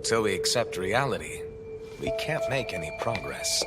Until we accept reality, we can't make any progress.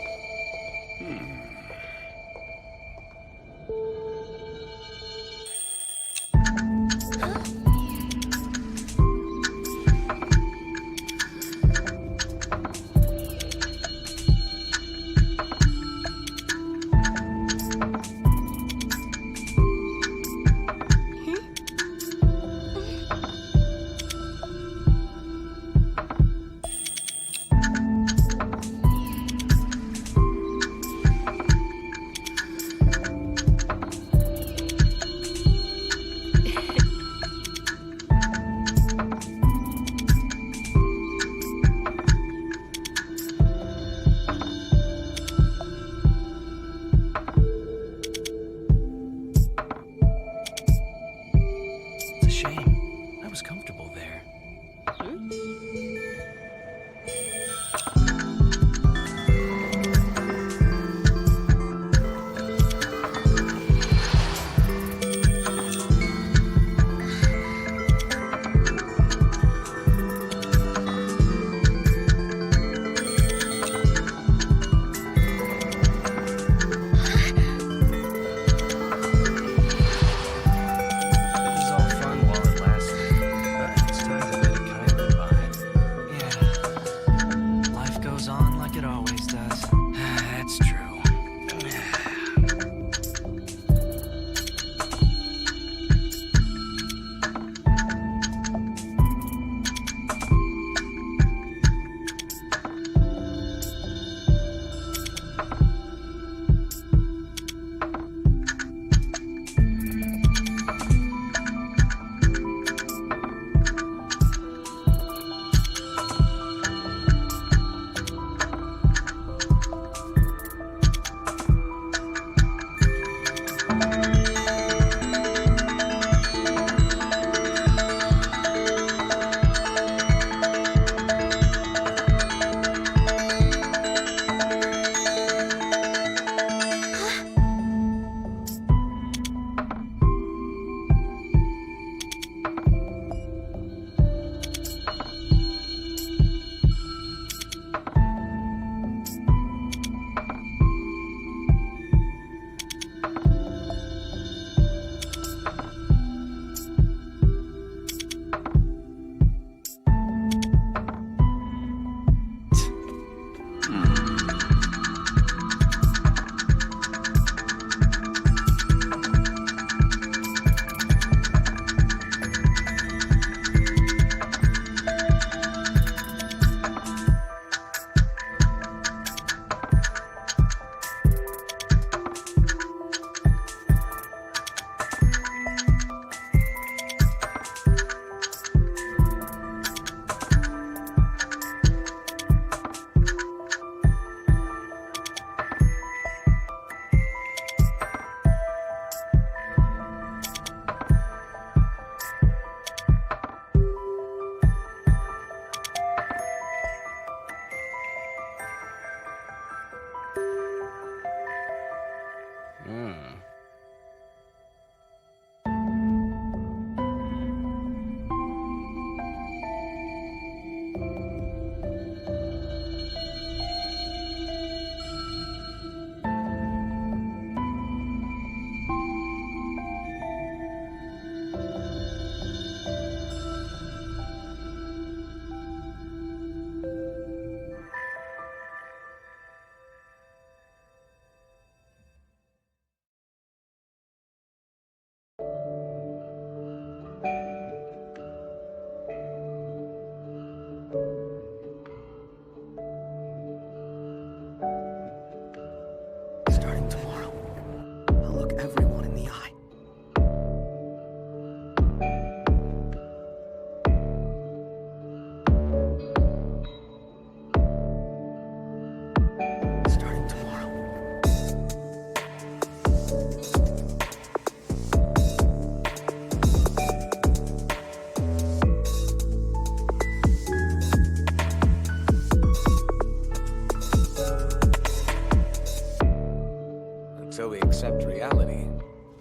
Until we accept reality,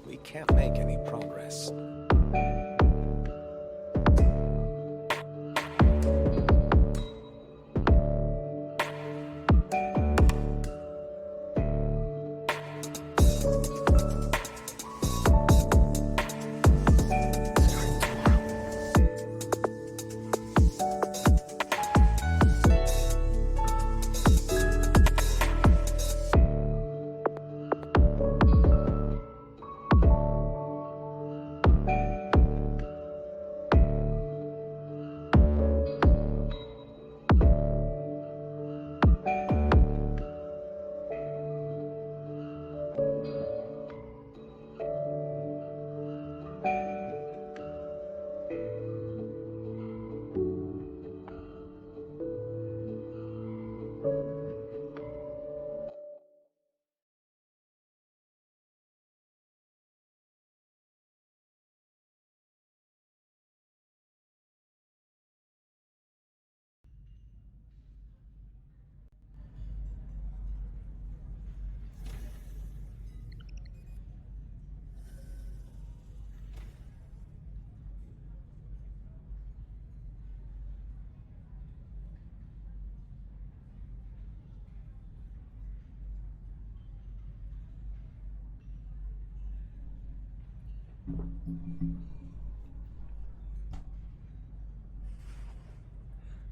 we can't make any progress.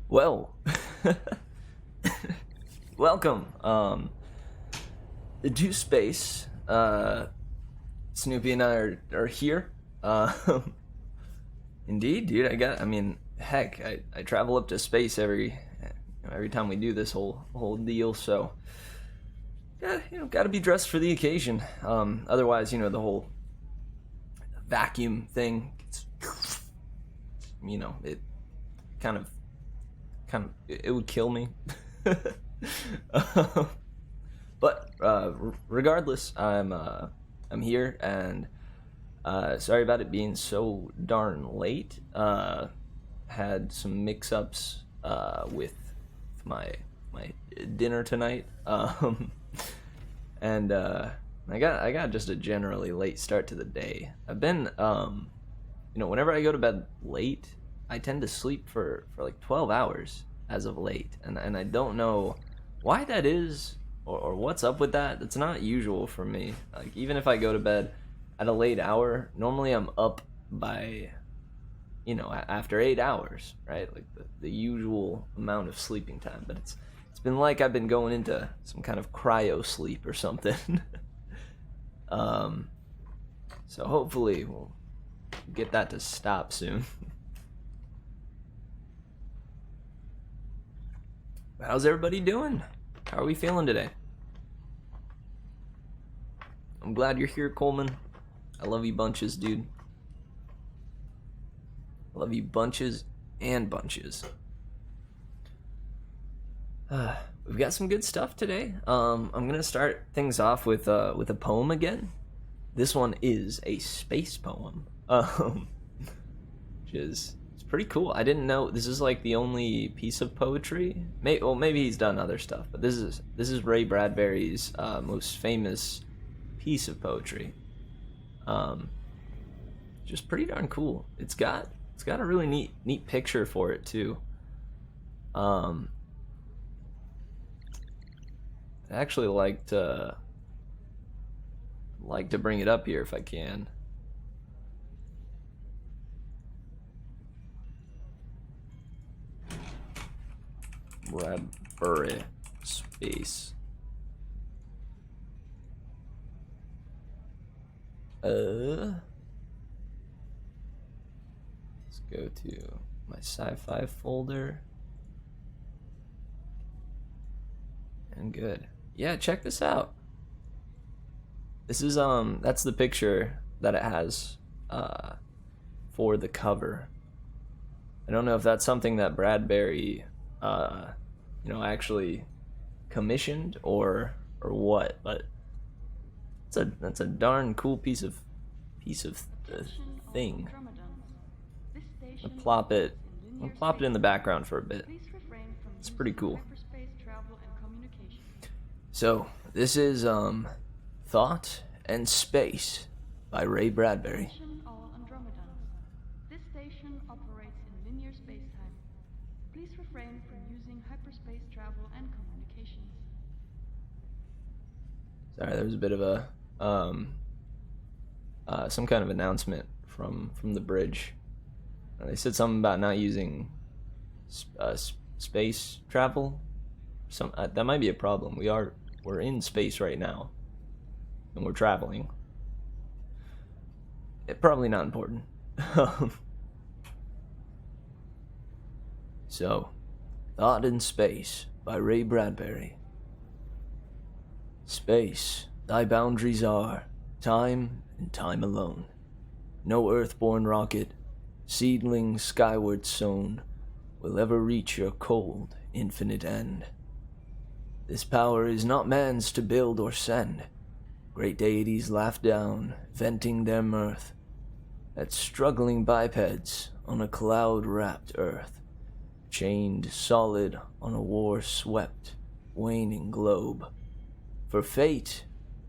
Well, welcome, to space. Snoopy and I are here. Indeed, dude. I mean, heck, I travel up to space every time we do this whole deal. So, yeah, got to be dressed for the occasion. Otherwise, the whole vacuum thing. It kind of it would kill me. But regardless, I'm here, and sorry about it being so darn late. Had some mix-ups with my dinner tonight, and I got just a generally late start to the day. I've been whenever I go to bed late, I tend to sleep for like 12 hours as of late, and I don't know why that is or what's up with that. It's not usual for me. Like, even if I go to bed at a late hour, normally I'm up by after 8 hours, right? Like the usual amount of sleeping time. But it's been like I've been going into some kind of cryo sleep or something. So hopefully we'll get that to stop soon. How's everybody doing? How are we feeling today? I'm glad you're here, Coleman. I love you bunches, dude. I love you bunches and bunches. We've got some good stuff today. I'm gonna start things off with a poem again. This one is a space poem, which is pretty cool. I didn't know this is like the only piece of poetry. Maybe he's done other stuff, but this is Ray Bradbury's most famous piece of poetry. Just pretty darn cool. It's got a really neat picture for it too. I'd actually like to bring it up here if I can. Bradbury space. Let's go to my sci-fi folder. And good. Yeah, check this out. This is that's the picture that it has for the cover. I don't know if that's something that Bradbury actually commissioned or what, but that's a darn cool piece of thing. I'll plop it in the background for a bit. It's pretty cool. So this is Thought and Space by Ray Bradbury. This station operates in linear space-time. Please refrain from using hyperspace travel and communications. Sorry, there was a bit of a some kind of announcement from the bridge. They said something about not using space travel. That might be a problem. We're in space right now, and we're traveling. Probably not important. So, Thought in Space by Ray Bradbury. Space, thy boundaries are time and time alone. No earth-born rocket, seedling skyward sown, will ever reach your cold, infinite end. This power is not man's to build or send. Great deities laugh down, venting their mirth at struggling bipeds on a cloud-wrapped earth, chained solid on a war-swept, waning globe. For fate,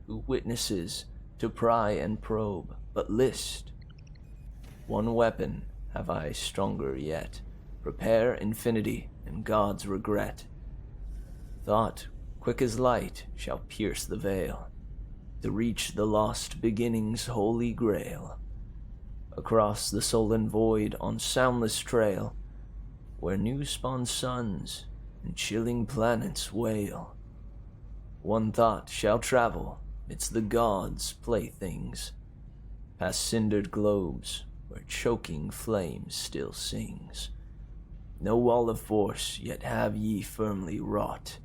who witnesses, to pry and probe, but list. One weapon have I stronger yet. Prepare infinity and God's regret. Thought, quick as light, shall pierce the veil, to reach the lost beginning's holy grail. across the sullen void on soundless trail, where new-spawned suns and chilling planets wail. One thought shall travel midst the gods' playthings, past cindered globes where choking flame still sings. No wall of force yet have ye firmly wrought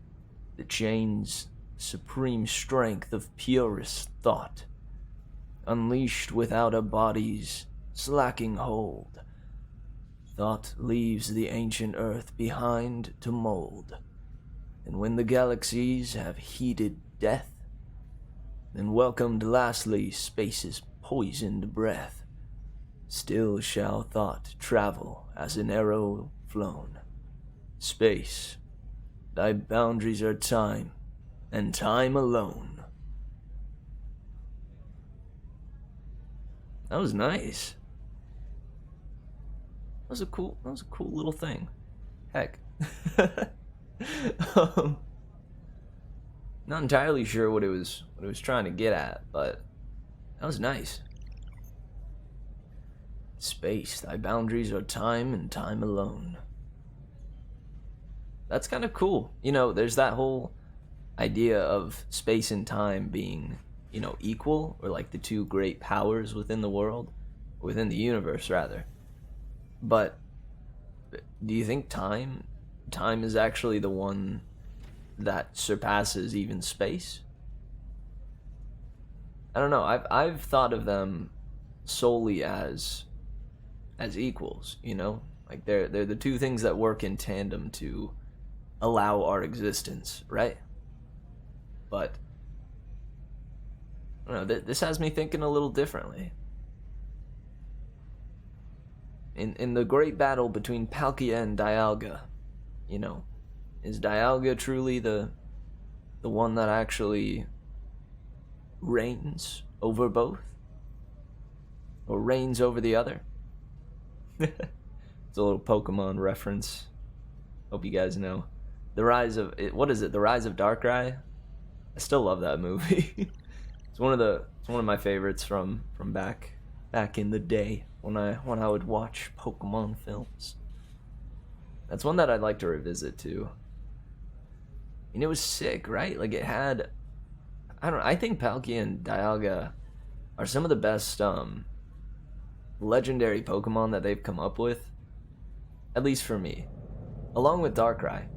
the chains, supreme strength of purest thought, unleashed without a body's slacking hold. Thought leaves the ancient earth behind to mold, and when the galaxies have heeded death, then welcomed lastly space's poisoned breath, still shall thought travel as an arrow flown. Space, thy boundaries are time, and time alone. That was nice. That was a cool little thing. Heck. Not entirely sure what it was trying to get at, but that was nice. Space, thy boundaries are time and time alone. That's kind of cool. You know, there's that whole idea of space and time being, you know, equal, or like the two great powers within the world, within the universe rather. But do you think time is actually the one that surpasses even space? I don't know. I've thought of them solely as equals, you know? Like they're the two things that work in tandem to allow our existence, right? But I don't know, this has me thinking a little differently. In the great battle between Palkia and Dialga, you know, is Dialga truly the one that actually reigns over both? Or reigns over the other? It's a little Pokemon reference. Hope you guys know. The Rise of Darkrai? I still love that movie. It's one of my favorites from back in the day when I would watch Pokemon films. That's one that I'd like to revisit too. And it was sick, right? Like it had, I think Palkia and Dialga are some of the best legendary Pokemon that they've come up with, at least for me, along with Darkrai,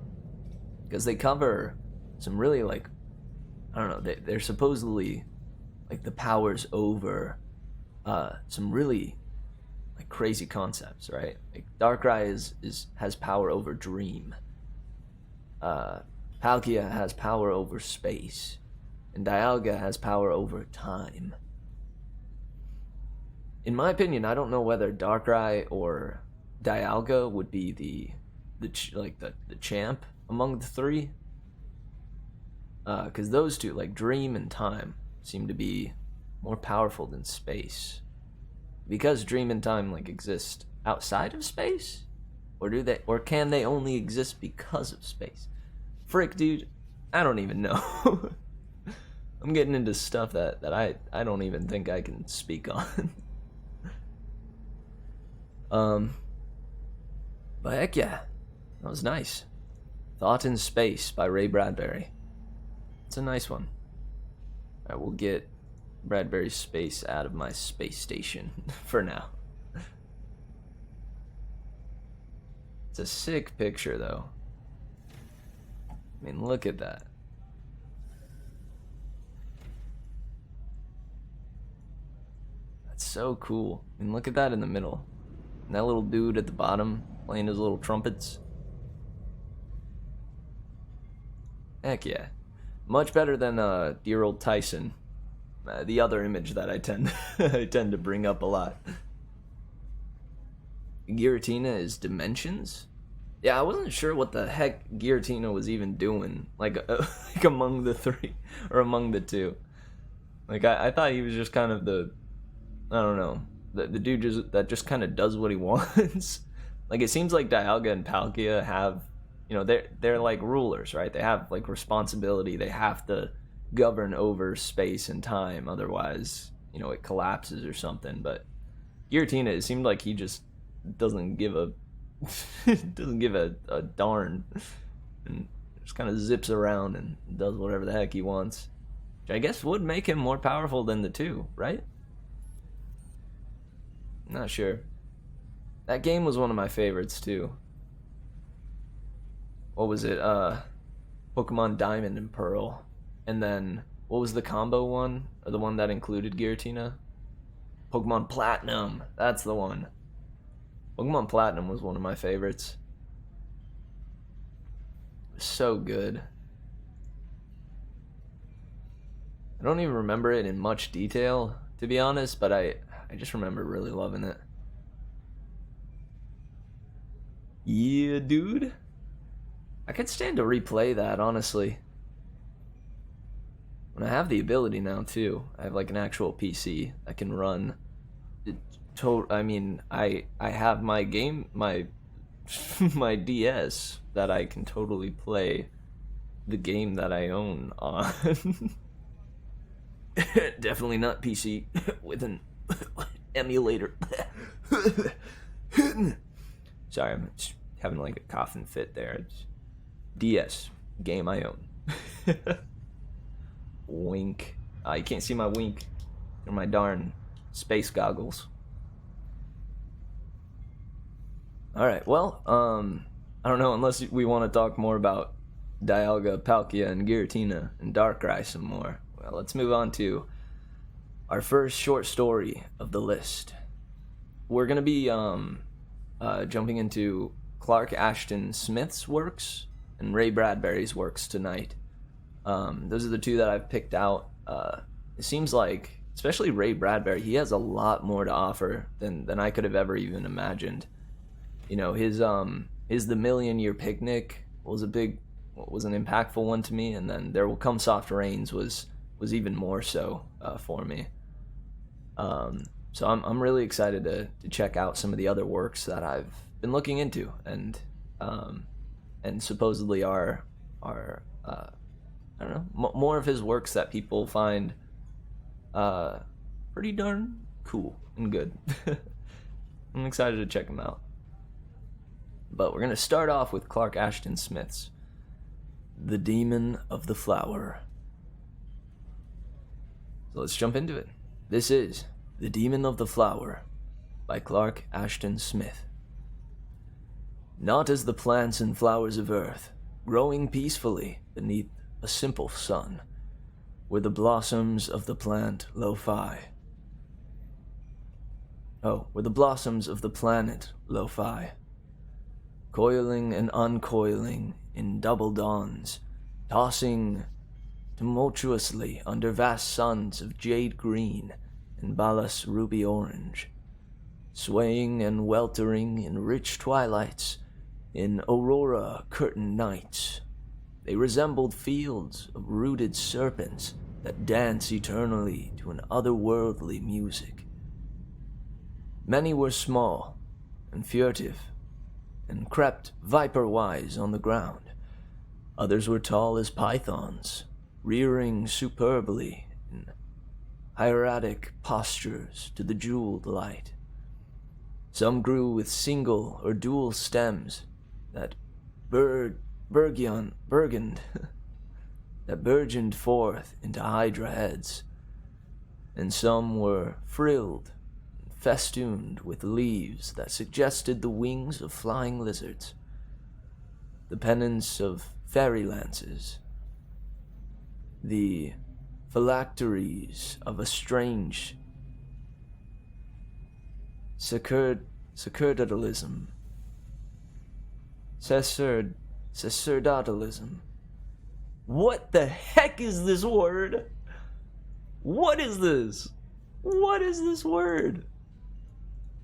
because they cover some really, like, I don't know, they're supposedly like the powers over some really like crazy concepts, right? Like Darkrai has power over Dream. Palkia has power over space, and Dialga has power over time. In my opinion, I don't know whether Darkrai or Dialga would be the champ among the three, because those two, like Dream and Time, seem to be more powerful than space. Because Dream and Time like exist outside of space, or can they only exist because of space? Frick, dude, I don't even know. I'm getting into stuff that I don't even think I can speak on. But heck yeah, that was nice. Thought in Space by Ray Bradbury. It's a nice one. I will get Bradbury's space out of my space station for now. It's a sick picture though. I mean, look at that. That's so cool. I mean, look at that in the middle. And that little dude at the bottom playing his little trumpets. Heck yeah. Much better than dear old Tyson. The other image that I tend to bring up a lot. Giratina is Dimensions? Yeah, I wasn't sure what the heck Giratina was even doing, like among the three, or among the two. Like, I thought he was just kind of I don't know, the dude that just kind of does what he wants. Like, it seems like Dialga and Palkia have, you know, they're like rulers, right? They have, like, responsibility. They have to govern over space and time, otherwise, you know, it collapses or something. But Giratina, it seemed like he just doesn't give a a darn, and just kind of zips around and does whatever the heck he wants, which I guess would make him more powerful than the two, right? Not sure. That game was one of my favorites too. What was it? Pokemon Diamond and Pearl, and then what was the combo one, or the one that included Giratina? Pokemon Platinum. That's the one. Pokemon Platinum was one of my favorites. It was so good. I don't even remember it in much detail, to be honest, but I just remember really loving it. Yeah, dude. I could stand to replay that, honestly. And I have the ability now, too. I have, like, an actual PC that can run... I mean, I have my game, my DS that I can totally play the game that I own on. Definitely not PC with an emulator. Sorry, I'm just having like a coughing fit there. It's DS, game I own. Wink. You can't see my wink. They're my darn space goggles. Alright, well, I don't know, unless we want to talk more about Dialga, Palkia, and Giratina, and Darkrai some more. Well, let's move on to our first short story of the list. We're going to be jumping into Clark Ashton Smith's works and Ray Bradbury's works tonight. Those are the two that I've picked out. It seems like, especially Ray Bradbury, he has a lot more to offer than I could have ever even imagined. You know, his The Million Year Picnic was an impactful one to me, and then There Will Come Soft Rains was even more so for me. So I'm really excited to check out some of the other works that I've been looking into, and supposedly are I don't know, more of his works that people find pretty darn cool and good. I'm excited to check them out. But we're going to start off with Clark Ashton Smith's The Demon of the Flower. So let's jump into it. This is The Demon of the Flower by Clark Ashton Smith. Not as the plants and flowers of earth, growing peacefully beneath a simple sun, were the blossoms of the plant lo-fi. Were the blossoms of the planet lo-fi. Coiling and uncoiling in double dawns, tossing tumultuously under vast suns of jade green and balas ruby orange, swaying and weltering in rich twilights, in aurora curtained nights. They resembled fields of rooted serpents that dance eternally to an otherworldly music. Many were small and furtive, and crept viper-wise on the ground. Others were tall as pythons, rearing superbly in hieratic postures to the jeweled light. Some grew with single or dual stems that burgeoned forth into hydra heads, and some were frilled, festooned with leaves that suggested the wings of flying lizards, the pennants of fairy lances, the phylacteries of a strange sacerdotalism. What the heck is this word? What is this? What is this word?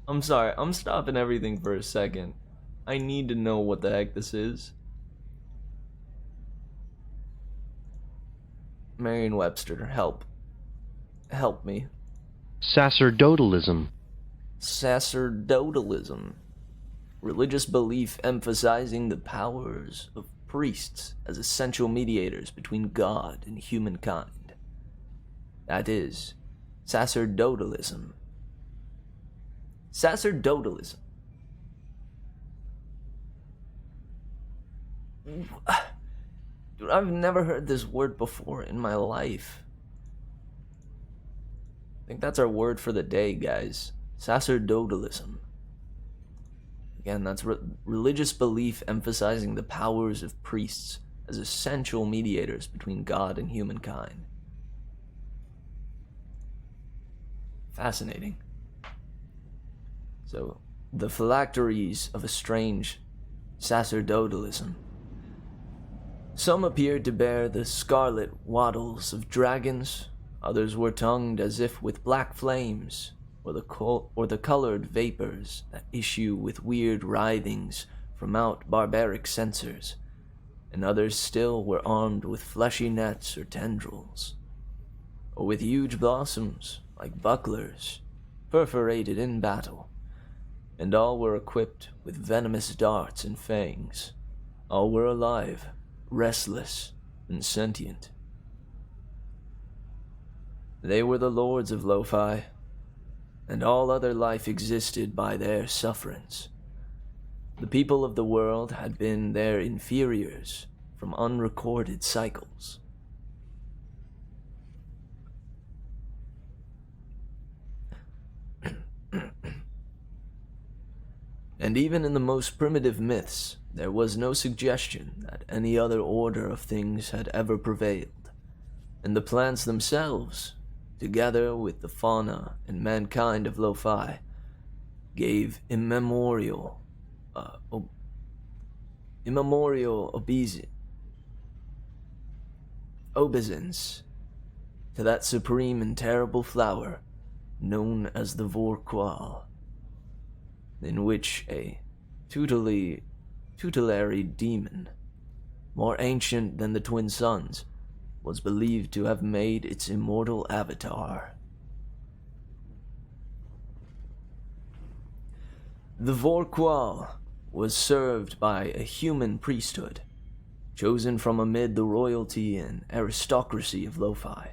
I'm sorry, I'm stopping everything for a second. I need to know what the heck this is. Merriam-Webster, help. Help me. Sacerdotalism. Sacerdotalism. Religious belief emphasizing the powers of priests as essential mediators between God and humankind. That is, sacerdotalism. Sacerdotalism. Dude, I've never heard this word before in my life. I think that's our word for the day, guys. Sacerdotalism. Again, that's religious belief emphasizing the powers of priests as essential mediators between God and humankind. Fascinating. So, the phylacteries of a strange sacerdotalism. Some appeared to bear the scarlet wattles of dragons, others were tongued as if with black flames, or the colored vapors that issue with weird writhings from out barbaric censers, and others still were armed with fleshy nets or tendrils, or with huge blossoms like bucklers, perforated in battle, and all were equipped with venomous darts and fangs. All were alive, restless, and sentient. They were the lords of Lo-Fi, and all other life existed by their sufferance. The people of the world had been their inferiors from unrecorded cycles. And even in the most primitive myths, there was no suggestion that any other order of things had ever prevailed, and the plants themselves, together with the fauna and mankind of Lo-Fi, gave immemorial obeisance to that supreme and terrible flower known as the Vorqual, in which a tutelary demon, more ancient than the twin suns, was believed to have made its immortal avatar. The Vorqual was served by a human priesthood, chosen from amid the royalty and aristocracy of Lo-Fi,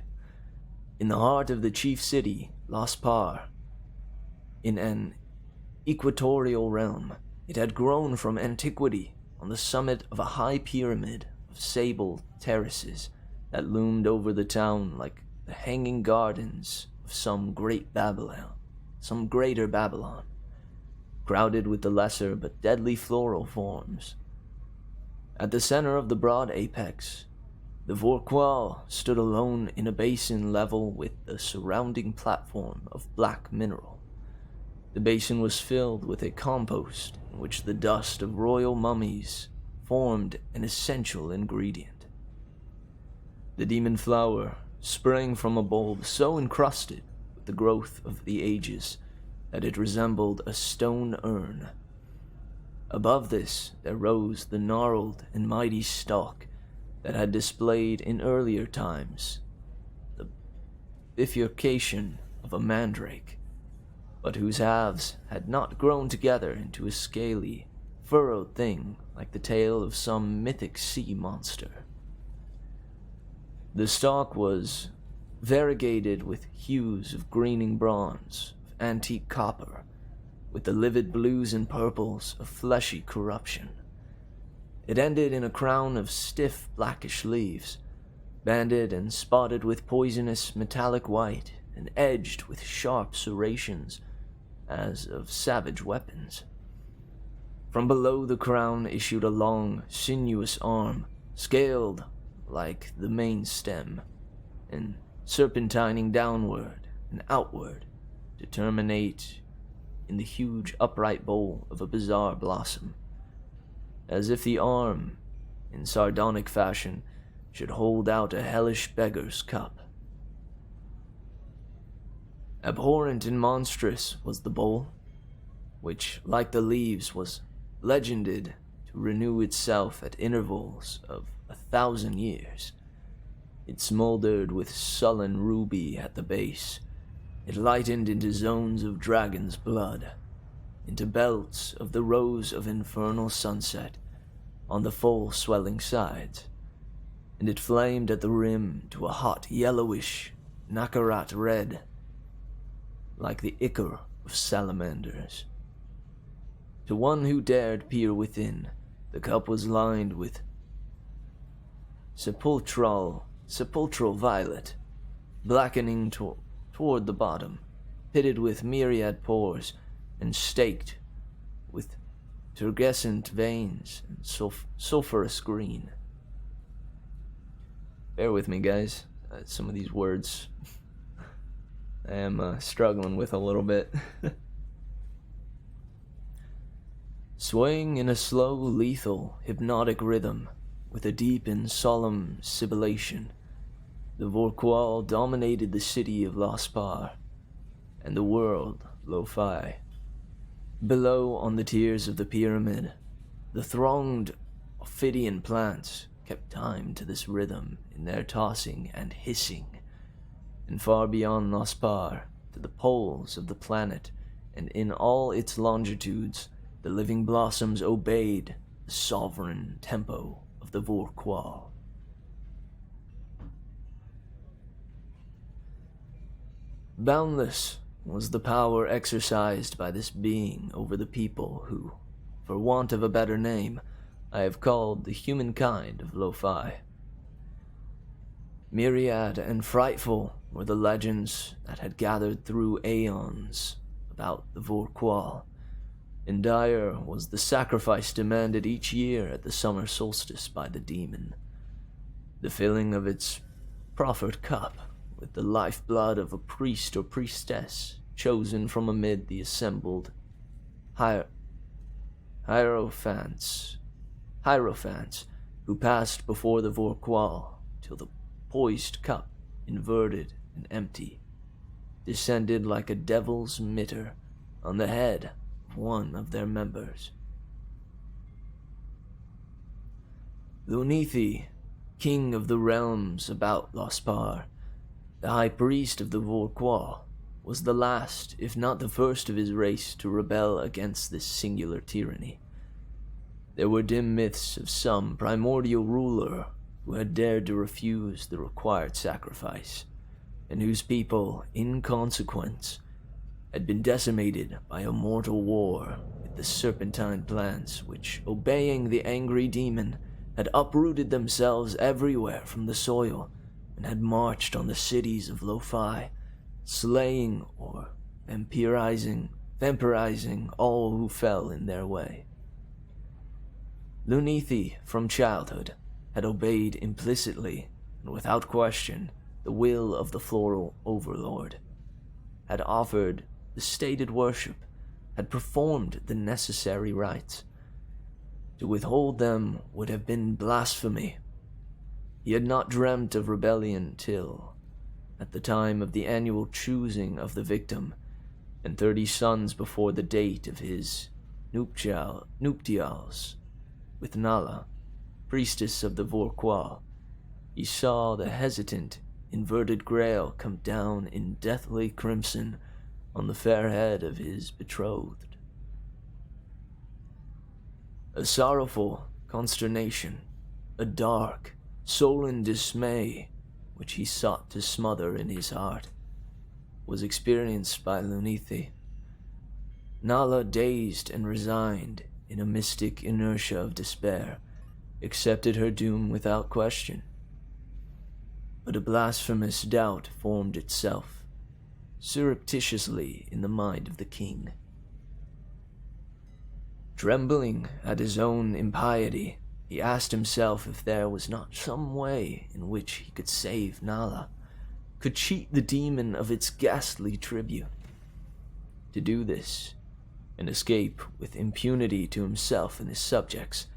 in the heart of the chief city, Las Par. In an equatorial realm, it had grown from antiquity on the summit of a high pyramid of sable terraces that loomed over the town like the hanging gardens of some greater Babylon, crowded with the lesser but deadly floral forms. At the center of the broad apex, the Vorqual stood alone in a basin level with the surrounding platform of black mineral. The basin was filled with a compost in which the dust of royal mummies formed an essential ingredient. The demon flower sprang from a bulb so encrusted with the growth of the ages that it resembled a stone urn. Above this there rose the gnarled and mighty stalk that had displayed in earlier times the bifurcation of a mandrake, but whose halves had not grown together into a scaly, furrowed thing like the tail of some mythic sea monster. The stalk was variegated with hues of greening bronze, of antique copper, with the livid blues and purples of fleshy corruption. It ended in a crown of stiff blackish leaves, banded and spotted with poisonous metallic white and edged with sharp serrations as of savage weapons. From below the crown issued a long, sinuous arm, scaled like the main stem, and serpentining downward and outward to terminate in the huge upright bowl of a bizarre blossom, as if the arm, in sardonic fashion, should hold out a hellish beggar's cup. Abhorrent and monstrous was the bowl, which, like the leaves, was legended to renew itself at intervals of 1,000 years. It smoldered with sullen ruby at the base. It lightened into zones of dragon's blood, into belts of the rose of infernal sunset on the full swelling sides, and it flamed at the rim to a hot yellowish Nakarat red, like the ichor of salamanders. To one who dared peer within, the cup was lined with sepulchral violet, blackening toward the bottom, pitted with myriad pores, and staked with turgescent veins and sulphurous green. Bear with me, guys. Some of these words I am struggling with a little bit. Swaying in a slow, lethal, hypnotic rhythm, with a deep and solemn sibilation, the Vorqual dominated the city of Lospar, and the world, Lo-Fi. Below, on the tiers of the pyramid, the thronged ophidian plants kept time to this rhythm in their tossing and hissing, and far beyond Lospar, to the poles of the planet, and in all its longitudes, the living blossoms obeyed the sovereign tempo of the Vorqual. Boundless was the power exercised by this being over the people who, for want of a better name, I have called the humankind of Lo-Fi. Myriad and frightful were the legends that had gathered through aeons about the Vorqual, and dire was the sacrifice demanded each year at the summer solstice by the demon, the filling of its proffered cup with the lifeblood of a priest or priestess chosen from amid the assembled hierophants who passed before the Vorqual till the poised cup, inverted and empty, descended like a devil's mitre on the head of one of their members. Lunithi, king of the realms about Lospar, the high priest of the Vorqual, was the last, if not the first of his race to rebel against this singular tyranny. There were dim myths of some primordial ruler who had dared to refuse the required sacrifice, and whose people, in consequence, had been decimated by a mortal war with the serpentine plants which, obeying the angry demon, had uprooted themselves everywhere from the soil and had marched on the cities of Lo-Fi, slaying or vampirizing all who fell in their way. Lunithi, from childhood, had obeyed implicitly and without question the will of the floral overlord, had offered the stated worship, had performed the necessary rites. To withhold them would have been blasphemy. He had not dreamt of rebellion till, at the time of the annual choosing of the victim, and 30 suns before the date of his nuptials with Nala, priestess of the Vorqual, he saw the hesitant, inverted grail come down in deathly crimson on the fair head of his betrothed. A sorrowful consternation, a dark, sullen dismay, which he sought to smother in his heart, was experienced by Lunithi. Nala, dazed and resigned in a mystic inertia of despair, accepted her doom without question. But a blasphemous doubt formed itself, surreptitiously in the mind of the king. Trembling at his own impiety, he asked himself if there was not some way in which he could save Nala, could cheat the demon of its ghastly tribute. To do this, and escape with impunity to himself and his subjects,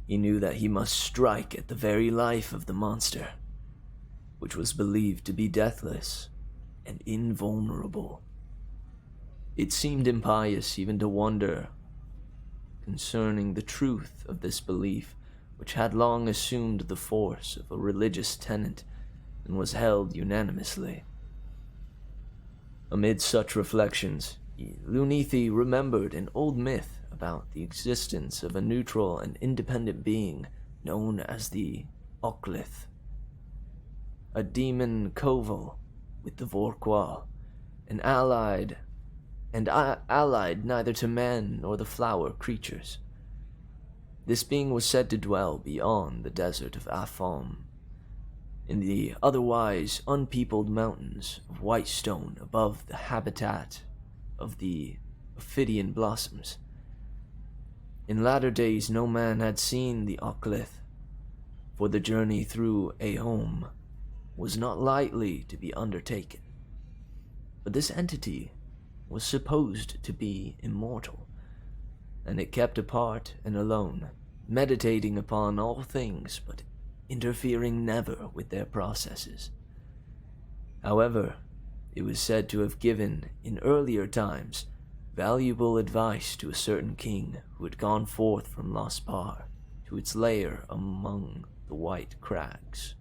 he knew that he must strike at the very life of the monster, which was believed to be deathless and invulnerable. It seemed impious even to wonder concerning the truth of this belief, which had long assumed the force of a religious tenet and was held unanimously. Amid such reflections, Lunithi remembered an old myth about the existence of a neutral and independent being known as the Oclith, a demon coeval with the Vorqual, and allied and allied neither to man nor the flower creatures. This being was said to dwell beyond the desert of Afam, in the otherwise unpeopled mountains of white stone above the habitat of the Ophidian blossoms. In latter days no man had seen the Oclith, for the journey through Aeom was not lightly to be undertaken. But this entity was supposed to be immortal, and it kept apart and alone, meditating upon all things but interfering never with their processes. However, it was said to have given, in earlier times, valuable advice to a certain king who had gone forth from Lospar to its lair among the White Crags.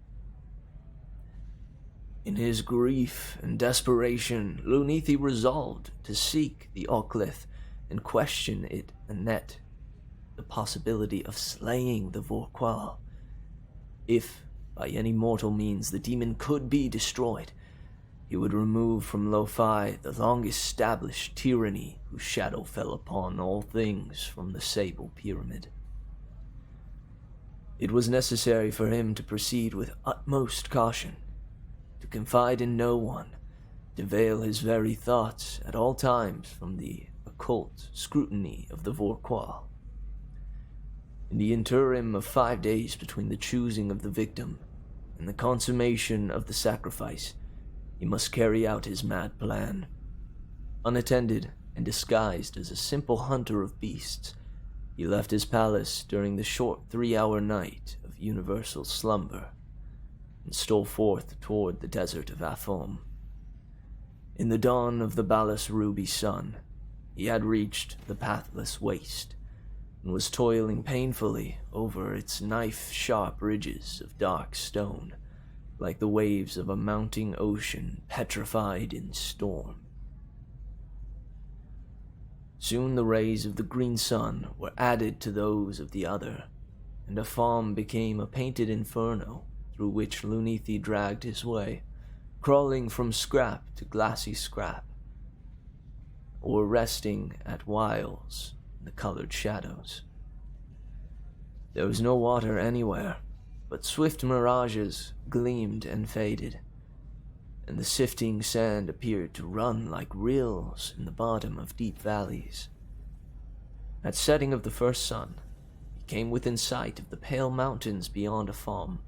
In his grief and desperation, Lunithi resolved to seek the Oclith and question it anet the possibility of slaying the Vorqual. If, by any mortal means, the demon could be destroyed, he would remove from Lo-Fi the long-established tyranny whose shadow fell upon all things from the Sable Pyramid. It was necessary for him to proceed with utmost caution, to confide in no one, to veil his very thoughts at all times from the occult scrutiny of the Vorqual. In the interim of 5 days between the choosing of the victim and the consummation of the sacrifice, he must carry out his mad plan. Unattended and disguised as a simple hunter of beasts, he left his palace during the short 3-hour night of universal slumber and stole forth toward the desert of Afom. In the dawn of the Balas ruby sun, he had reached the pathless waste and was toiling painfully over its knife-sharp ridges of dark stone, like the waves of a mounting ocean petrified in storm. Soon the rays of the green sun were added to those of the other, and Afam became a painted inferno through which Lunithi dragged his way, crawling from scrap to glassy scrap, or resting at whiles in the colored shadows. There was no water anywhere, but swift mirages gleamed and faded, and the sifting sand appeared to run like rills in the bottom of deep valleys. At setting of the first sun, he came within sight of the pale mountains beyond Afam,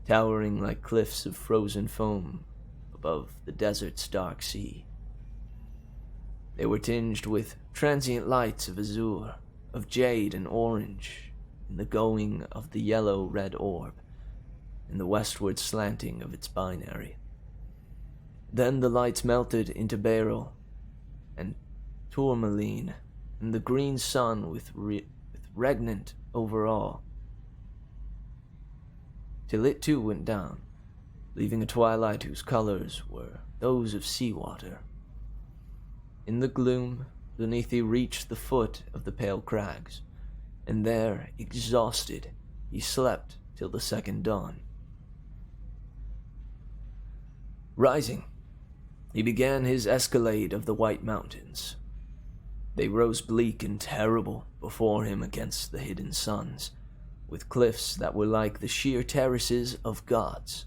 towering like cliffs of frozen foam above the desert's dark sea. They were tinged with transient lights of azure, of jade and orange, in the going of the yellow-red orb, and the westward slanting of its binary. Then the lights melted into beryl and tourmaline, and the green sun with regnant over all, till it too went down, leaving a twilight whose colors were those of seawater. In the gloom, Lunithi reached the foot of the pale crags, and there, exhausted, he slept till the second dawn. Rising, he began his escalade of the White Mountains. They rose bleak and terrible before him against the hidden suns, with cliffs that were like the sheer terraces of gods.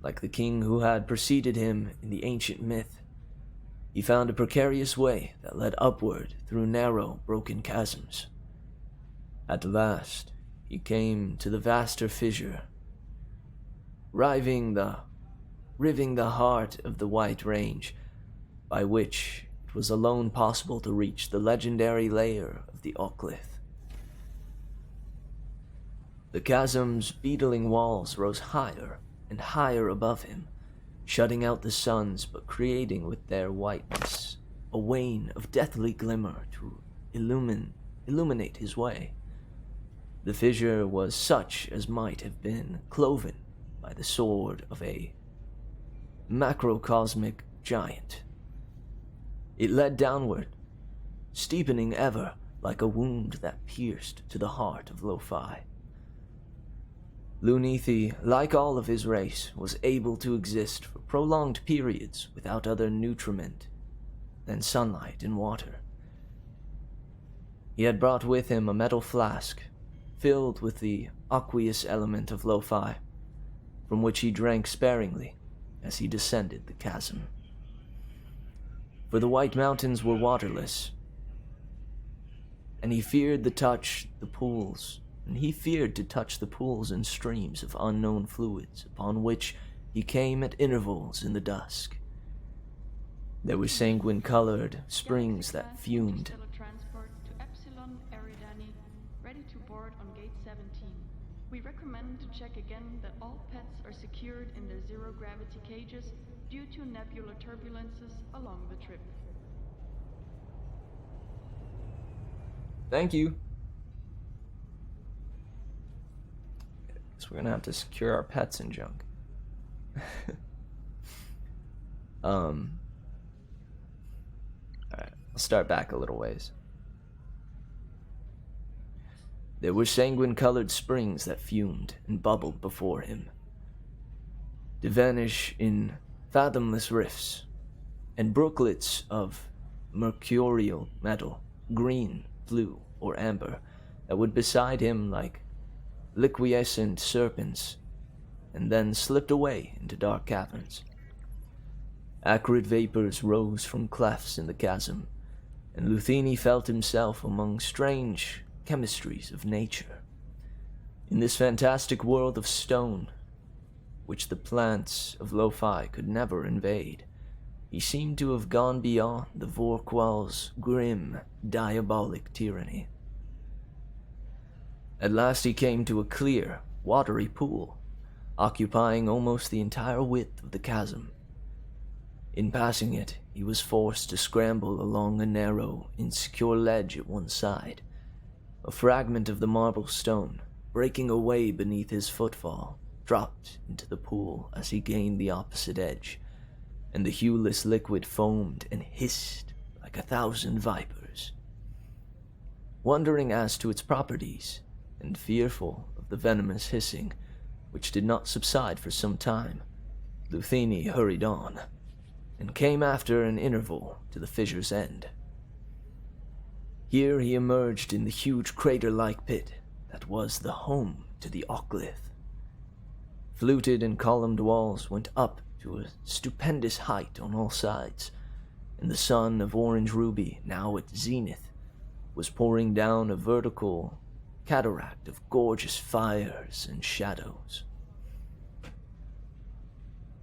Like the king who had preceded him in the ancient myth, he found a precarious way that led upward through narrow, broken chasms. At last, he came to the vaster fissure, riving the heart of the White Range, by which it was alone possible to reach the legendary lair of the Oclith. The chasm's beetling walls rose higher and higher above him, shutting out the suns but creating with their whiteness a wane of deathly glimmer to illuminate his way. The fissure was such as might have been cloven by the sword of a macrocosmic giant. It led downward, steepening ever like a wound that pierced to the heart of Lo-Fi. Lunithi, like all of his race, was able to exist for prolonged periods without other nutriment than sunlight and water. He had brought with him a metal flask filled with the aqueous element of lo-fi, from which he drank sparingly as he descended the chasm. For the White Mountains were waterless, and he feared to touch the pools and streams of unknown fluids upon which he came at intervals in the dusk. There were sanguine-colored springs that fumed. Transport to Epsilon Eridani, ready to board on gate 17. We recommend to check again that all pets are secured in their zero-gravity cages due to nebular turbulences along the trip. Thank you. Guess we're gonna have to secure our pets and junk. Alright, I'll start back a little ways. There were sanguine-colored springs that fumed and bubbled before him, to vanish in fathomless rifts, and brooklets of mercurial metal, green, blue, or amber, that would beside him like liquescent serpents, and then slipped away into dark caverns. Acrid vapors rose from clefts in the chasm, and Luthini felt himself among strange chemistries of nature. In this fantastic world of stone, which the plants of lo-fi could never invade, he seemed to have gone beyond the Vorqual's grim, diabolic tyranny. At last he came to a clear, watery pool, occupying almost the entire width of the chasm. In passing it, he was forced to scramble along a narrow, insecure ledge at one side. A fragment of the marble stone, breaking away beneath his footfall, dropped into the pool as he gained the opposite edge, and the hueless liquid foamed and hissed like 1,000 vipers. Wondering as to its properties, and fearful of the venomous hissing, which did not subside for some time, Luthini hurried on, and came after an interval to the fissure's end. Here he emerged in the huge crater-like pit that was the home to the Ocklith. Fluted and columned walls went up to a stupendous height on all sides, and the sun of orange ruby, now at zenith, was pouring down a vertical cataract of gorgeous fires and shadows.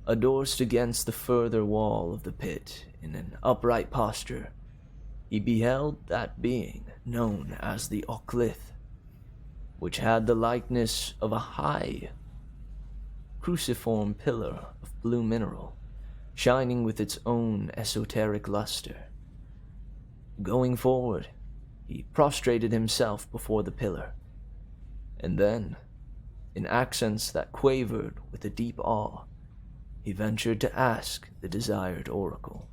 Adorsed against the further wall of the pit in an upright posture, he beheld that being known as the Ocklith, which had the likeness of a high, cruciform pillar of blue mineral, shining with its own esoteric luster. Going forward, he prostrated himself before the pillar, and then, in accents that quavered with a deep awe, he ventured to ask the desired oracle.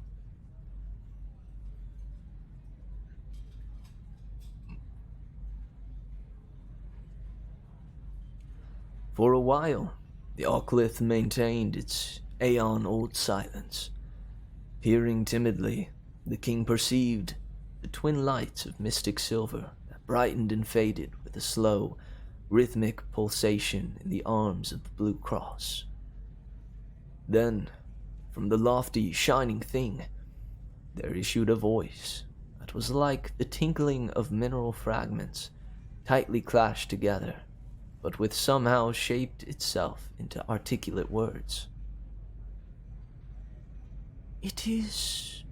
For a while, the Ocklith maintained its aeon-old silence. Peering timidly, the king perceived the twin lights of mystic silver that brightened and faded with a slow, rhythmic pulsation in the arms of the blue cross. Then, from the lofty, shining thing, there issued a voice that was like the tinkling of mineral fragments, tightly clashed together, but which somehow shaped itself into articulate words. It is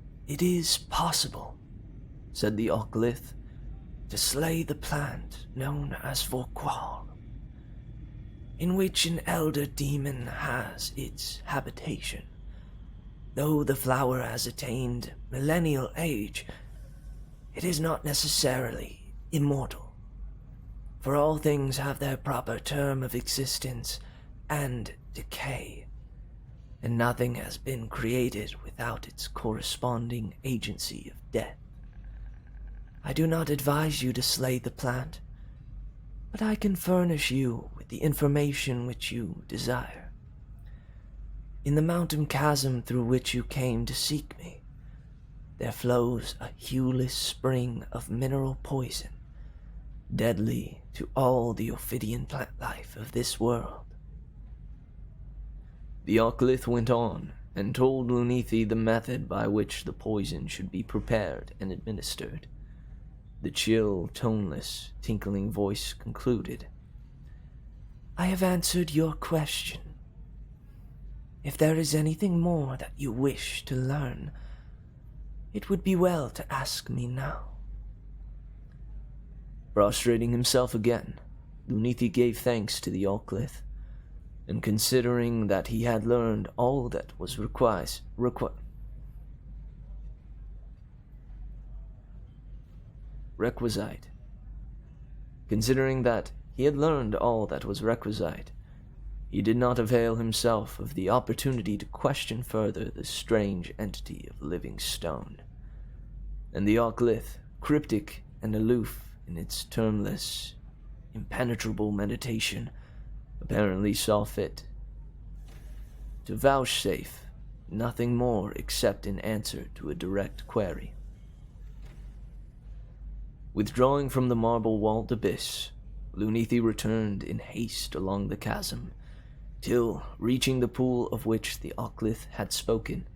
possible, said the Ocklith, to slay the plant known as Vorqual, in which an elder demon has its habitation. Though the flower has attained millennial age, it is not necessarily immortal. For all things have their proper term of existence and decay, and nothing has been created without its corresponding agency of death. I do not advise you to slay the plant, but I can furnish you with the information which you desire. In the mountain chasm through which you came to seek me, there flows a hueless spring of mineral poison, deadly to all the ophidian plant life of this world. The Oclith went on and told Lunithi the method by which the poison should be prepared and administered. The chill, toneless, tinkling voice concluded. I have answered your question. If there is anything more that you wish to learn, it would be well to ask me now. Prostrating himself again, Lunithi gave thanks to the Oclith, and considering that he had learned all that was requisite, he did not avail himself of the opportunity to question further the strange entity of living stone. And the Oclith, cryptic and aloof in its termless, impenetrable meditation, apparently saw fit to vouchsafe nothing more except in answer to a direct query. Withdrawing from the marble-walled abyss, Lunithi returned in haste along the chasm, till, reaching the pool of which the Oclith had spoken,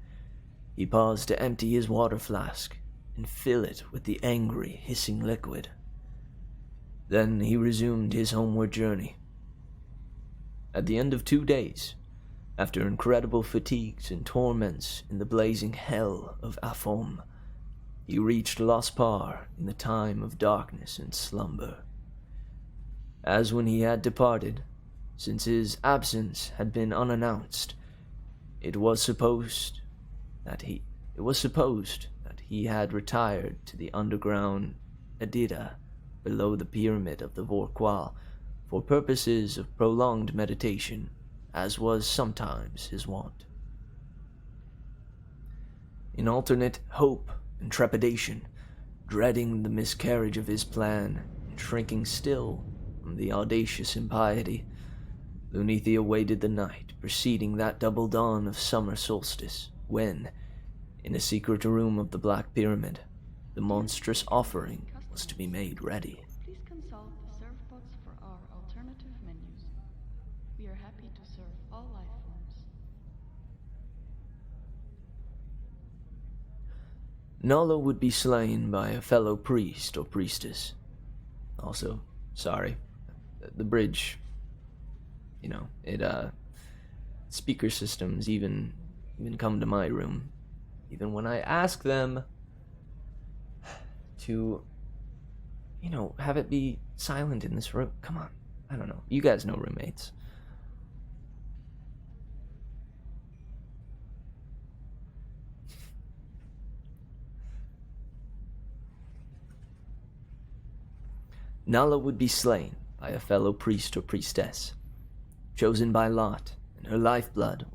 he paused to empty his water flask and fill it with the angry, hissing liquid. Then he resumed his homeward journey. At the end of 2 days, after incredible fatigues and torments in the blazing hell of Afom, he reached Lospar in the time of darkness and slumber. As when he had departed, since his absence had been unannounced, it was supposed that he had retired to the underground Adida below the pyramid of the Vorqual for purposes of prolonged meditation, as was sometimes his wont. In alternate hope and trepidation, dreading the miscarriage of his plan, and shrinking still from the audacious impiety, Lunithi awaited the night preceding that double dawn of summer solstice, when, in a secret room of the Black Pyramid, the monstrous offering was to be made ready. Please consult the serve box for our alternative menus. We are happy to serve all life forms. Nala would be slain by a fellow priest or priestess. Also, sorry, the bridge, speaker systems even come to my room, even when I ask them to, have it be silent in this room. Come on, I don't know. You guys know roommates. Nala would be slain by a fellow priest or priestess, chosen by lot, and her lifeblood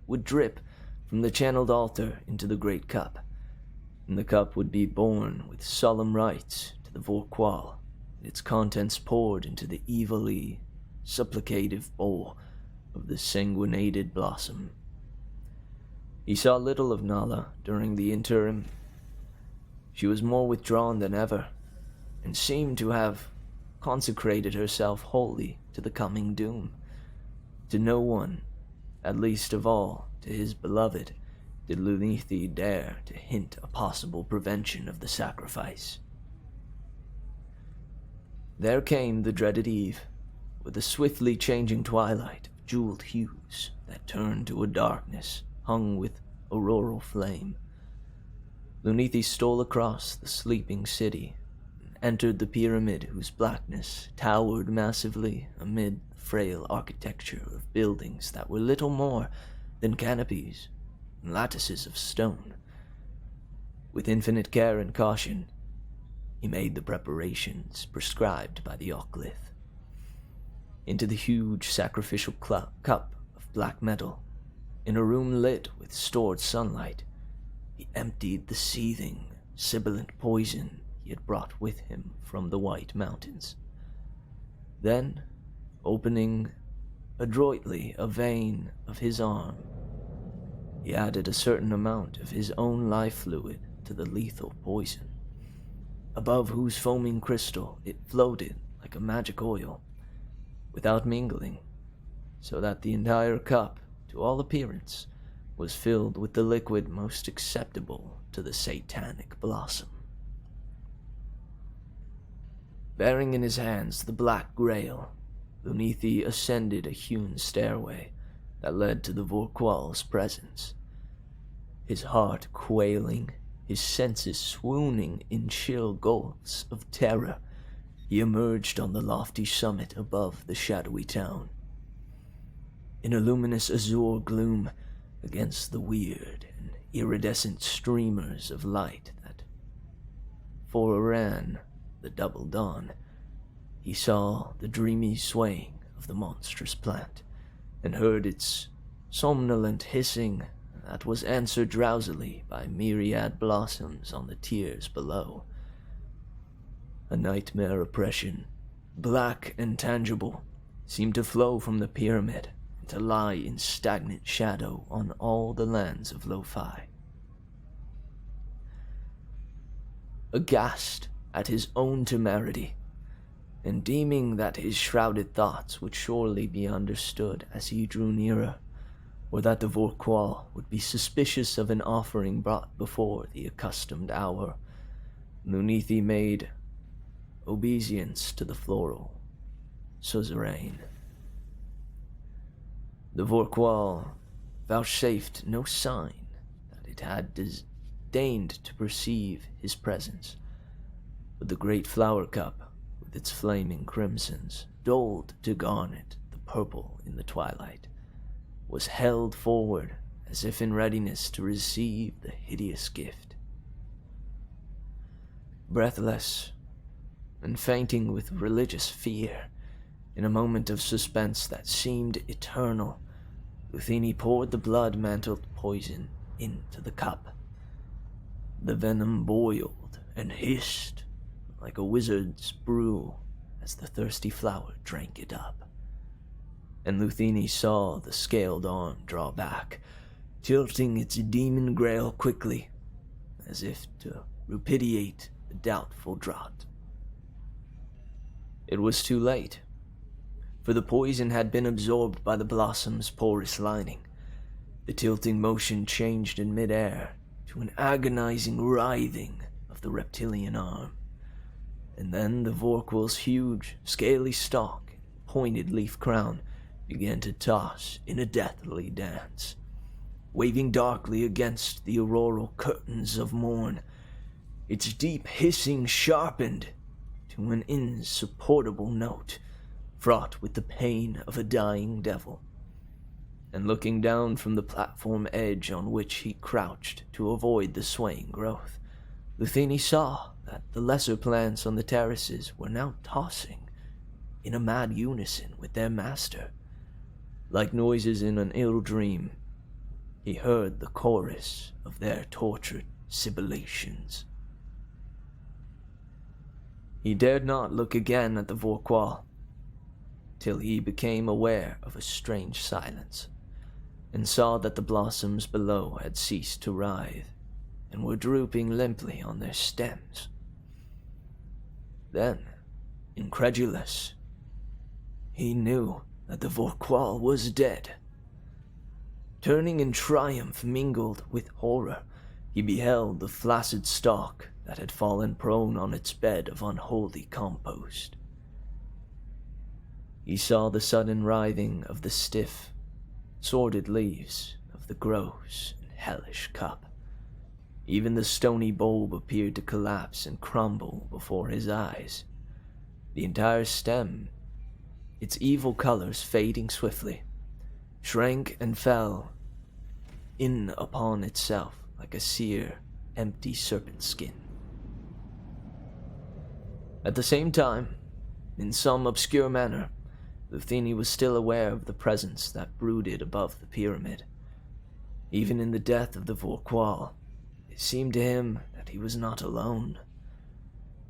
would drip from the channeled altar into the great cup, and the cup would be borne with solemn rites to the Vorqual, and its contents poured into the evilly supplicative bowl of the sanguinated blossom. He saw little of Nala during the interim. She was more withdrawn than ever, and seemed to have consecrated herself wholly to the coming doom. To no one, at least of all to his beloved, did Lunithi dare to hint a possible prevention of the sacrifice. There came the dreaded eve, with a swiftly changing twilight of jeweled hues that turned to a darkness hung with auroral flame. Lunithi stole across the sleeping city, entered the pyramid whose blackness towered massively amid the frail architecture of buildings that were little more than canopies and lattices of stone. With infinite care and caution, he made the preparations prescribed by the Oclith. Into the huge sacrificial cup of black metal, in a room lit with stored sunlight, he emptied the seething, sibilant poison he had brought with him from the White Mountains. Then, opening adroitly a vein of his arm, he added a certain amount of his own life fluid to the lethal poison, above whose foaming crystal it floated like a magic oil, without mingling, so that the entire cup, to all appearance, was filled with the liquid most acceptable to the satanic blossom. Bearing in his hands the black grail, Lunithi ascended a hewn stairway that led to the Vorqual's presence. His heart quailing, his senses swooning in chill gulps of terror, he emerged on the lofty summit above the shadowy town. In a luminous azure gloom, against the weird and iridescent streamers of light that foreran the double dawn, he saw the dreamy swaying of the monstrous plant, and heard its somnolent hissing that was answered drowsily by myriad blossoms on the tiers below. A nightmare oppression, black and tangible, seemed to flow from the pyramid and to lie in stagnant shadow on all the lands of Lo-Fi. Aghast at his own temerity, and deeming that his shrouded thoughts would surely be understood as he drew nearer, or that the Vorqual would be suspicious of an offering brought before the accustomed hour, Lunithi made obeisance to the floral suzerain. The Vorqual vouchsafed no sign that it had deigned to perceive his presence, but the great flower cup, with its flaming crimsons, dulled to garnet the purple in the twilight, was held forward as if in readiness to receive the hideous gift. Breathless and fainting with religious fear, in a moment of suspense that seemed eternal, Luthini poured the blood-mantled poison into the cup. The venom boiled and hissed like a wizard's brew as the thirsty flower drank it up. And Luthini saw the scaled arm draw back, tilting its demon grail quickly, as if to repudiate the doubtful draught. It was too late, for the poison had been absorbed by the blossom's porous lining. The tilting motion changed in midair to an agonizing writhing of the reptilian arm, and then the Vorqual's huge, scaly stalk and pointed leaf crown began to toss in a deathly dance, waving darkly against the auroral curtains of morn. Its deep hissing sharpened to an insupportable note, fraught with the pain of a dying devil. And looking down from the platform edge on which he crouched to avoid the swaying growth, Luthini saw that the lesser plants on the terraces were now tossing in a mad unison with their master. Like noises in an ill dream, he heard the chorus of their tortured sibilations. He dared not look again at the Vorqual, till he became aware of a strange silence, and saw that the blossoms below had ceased to writhe, and were drooping limply on their stems. Then, incredulous, he knew that the Vorqual was dead. Turning in triumph mingled with horror, he beheld the flaccid stalk that had fallen prone on its bed of unholy compost. He saw the sudden writhing of the stiff, sordid leaves of the gross and hellish cup. Even the stony bulb appeared to collapse and crumble before his eyes. The entire stem, its evil colors fading swiftly, shrank and fell in upon itself like a sere, empty serpent skin. At the same time, in some obscure manner, Luthini was still aware of the presence that brooded above the pyramid. Even in the death of the Vorqual, it seemed to him that he was not alone.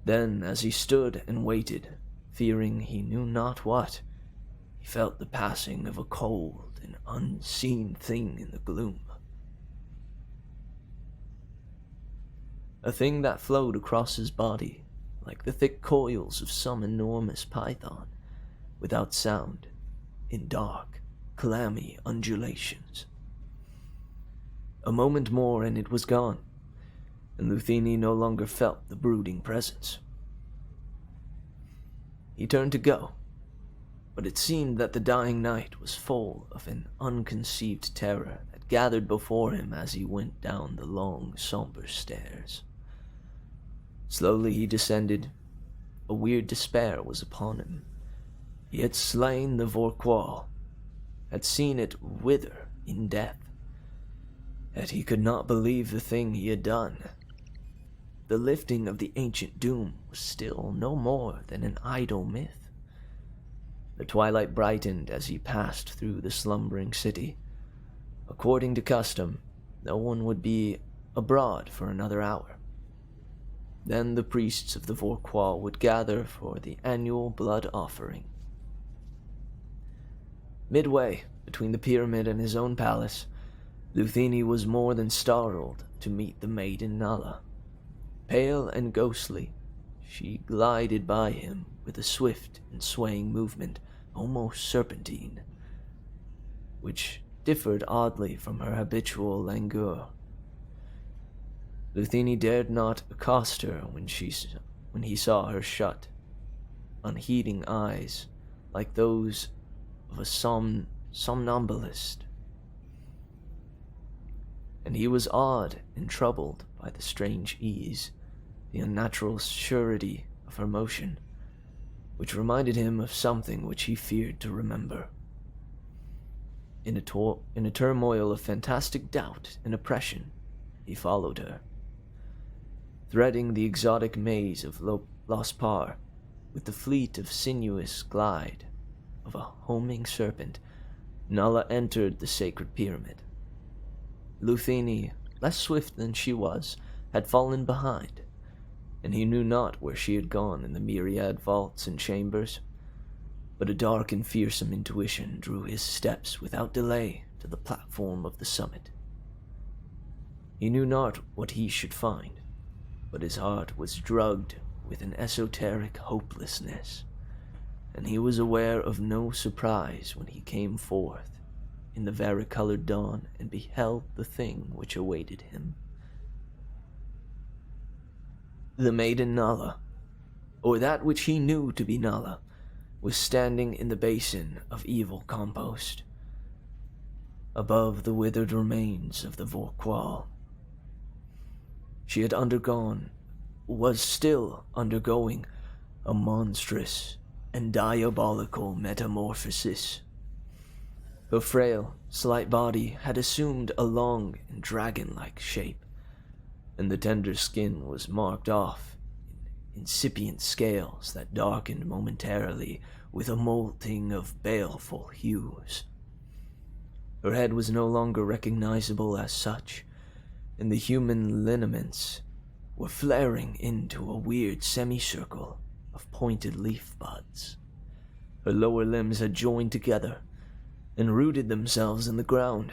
Then, as he stood and waited, fearing he knew not what, he felt the passing of a cold and unseen thing in the gloom. a thing that flowed across his body like the thick coils of some enormous python, without sound, in dark, clammy undulations. A moment more and it was gone, and Luthini no longer felt the brooding presence. He turned to go, but it seemed that the dying night was full of an unconceived terror that gathered before him as he went down the long, somber stairs. Slowly he descended. A weird despair was upon him. He had slain the Vorqual, had seen it wither in death, yet he could not believe the thing he had done. The lifting of the ancient doom was still no more than an idle myth. The twilight brightened as he passed through the slumbering city. According to custom, no one would be abroad for another hour. Then the priests of the Vorqual would gather for the annual blood offering. Midway between the pyramid and his own palace, Luthini was more than startled to meet the maiden Nala. Pale and ghostly, she glided by him with a swift and swaying movement, almost serpentine, which differed oddly from her habitual languor. Luthini dared not accost her when he saw her shut, unheeding eyes like those of a somnambulist. And he was awed and troubled by the strange ease, the unnatural surety of her motion, which reminded him of something which he feared to remember. In a turmoil of fantastic doubt and oppression, he followed her, threading the exotic maze of Lospar with the fleet of sinuous glide of a homing serpent. Nala entered the sacred pyramid. Luthini, less swift than she was, had fallen behind, and he knew not where she had gone in the myriad vaults and chambers, but a dark and fearsome intuition drew his steps without delay to the platform of the summit. He knew not what he should find, but his heart was drugged with an esoteric hopelessness, and he was aware of no surprise when he came forth in the varicolored dawn and beheld the thing which awaited him. The maiden Nala, or that which he knew to be Nala, was standing in the basin of evil compost, above the withered remains of the Vorqual. She had was still undergoing, a monstrous and diabolical metamorphosis. Her frail, slight body had assumed a long and dragon-like shape, and the tender skin was marked off in incipient scales that darkened momentarily with a molting of baleful hues. Her head was no longer recognizable as such, and the human lineaments were flaring into a weird semicircle of pointed leaf buds. Her lower limbs had joined together and rooted themselves in the ground.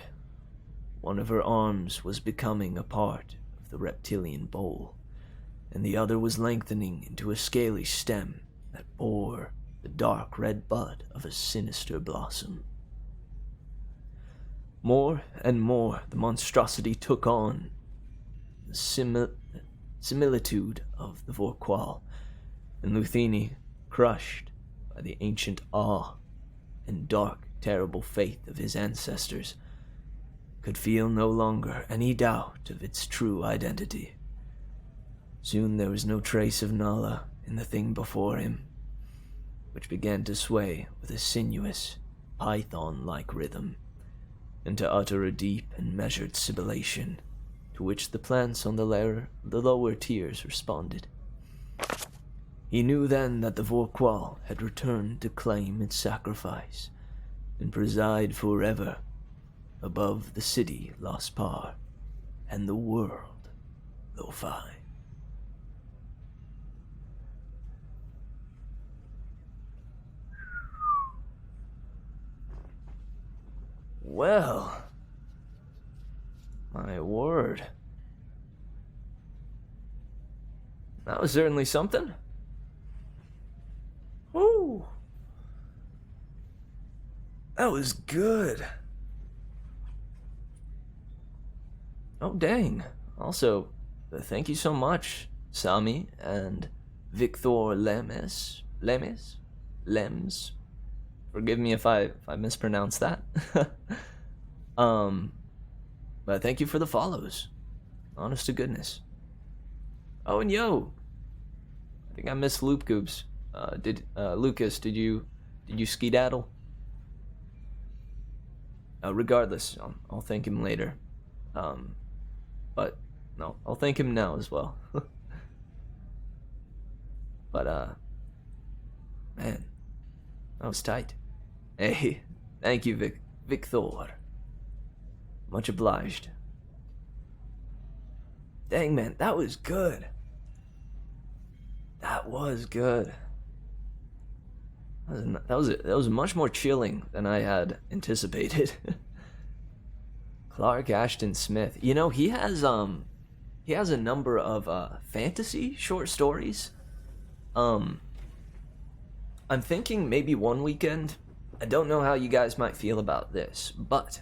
One of her arms was becoming a part of the reptilian bowl, and the other was lengthening into a scaly stem that bore the dark red bud of a sinister blossom. More and more the monstrosity took on the similitude of the Vorqual, and Luthini, crushed by the ancient awe and dark, terrible faith of his ancestors, could feel no longer any doubt of its true identity. Soon there was no trace of Nala in the thing before him, which began to sway with a sinuous, python-like rhythm, and to utter a deep and measured sibilation, to which the plants on the lower tiers responded. He knew then that the Vorqual had returned to claim its sacrifice, and preside forever above the city Lospar and the world Lo-Fi. Well, my word. That was certainly something. Woo! That was good. Oh, dang. Also, thank you so much, Sami and Victor Lems. Forgive me if I mispronounce that. But thank you for the follows. Honest to goodness. Oh, and yo, I think I missed Loop Goops. Lucas, did you skedaddle? Regardless, I'll thank him later. But no, I'll thank him now as well. But man, that was tight. Hey, thank you, Victor. Much obliged. Dang, man, that was good. That was good. That was much more chilling than I had anticipated. Clark Ashton Smith. You know, he has a number of fantasy short stories. I'm thinking maybe one weekend. I don't know how you guys might feel about this, but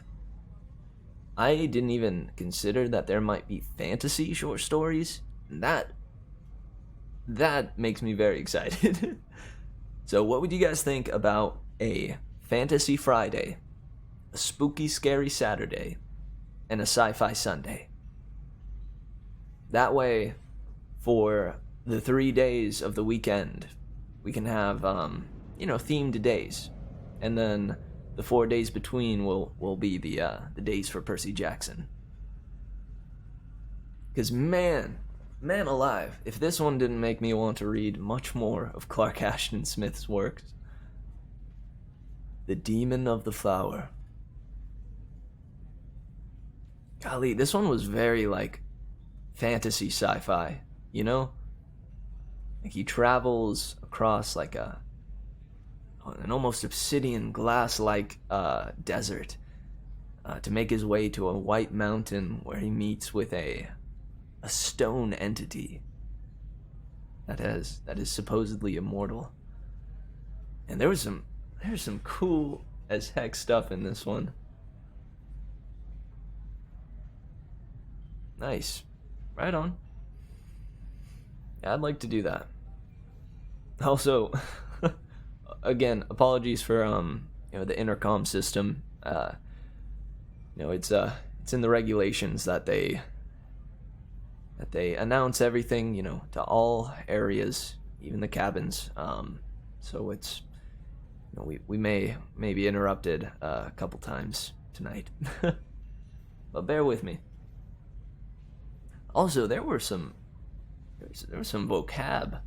I didn't even consider that there might be fantasy short stories. That makes me very excited. So what would you guys think about a Fantasy Friday, a Spooky Scary Saturday, and a Sci Fi Sunday? That way, for the 3 days of the weekend, we can have, themed days. And then the 4 days between will be the days for Percy Jackson. Because man alive, if this one didn't make me want to read much more of Clark Ashton Smith's works. The Demon of the Flower. Golly, this one was very, fantasy sci-fi, you know? Like, he travels across, an almost obsidian glass-like desert to make his way to a white mountain where he meets with a stone entity that is supposedly immortal. And there's some cool as heck stuff in this one. Nice. Right on. Yeah, I'd like to do that. Also, again, apologies for the intercom system. It's in the regulations that they announce everything, to all areas, even the cabins. So it's, we may be interrupted a couple times tonight, but bear with me. Also, there was some vocab,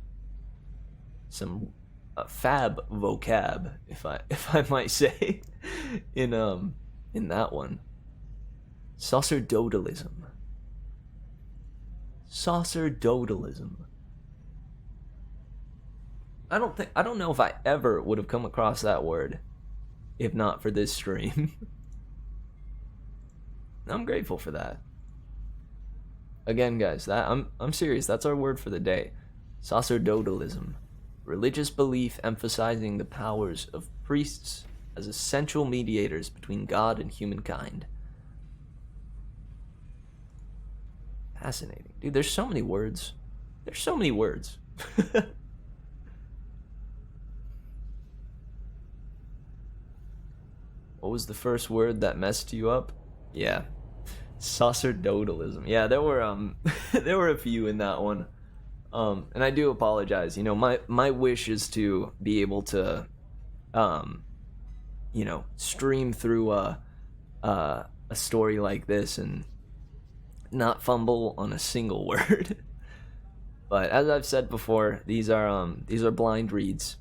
some fab vocab, if I might say, in that one. Sacerdotalism. I don't know if I ever would have come across that word if not for this stream. I'm grateful for that. Again, guys, I'm serious. That's our word for the day. Sacerdotalism. Religious belief emphasizing the powers of priests as essential mediators between God and humankind. Fascinating. Dude, there's so many words. What was the first word that messed you up? Yeah. Sacerdotalism. Yeah, there were there were a few in that one. And I do apologize. My wish is to be able to stream through a story like this and not fumble on a single word. But as I've said before, these are blind reads.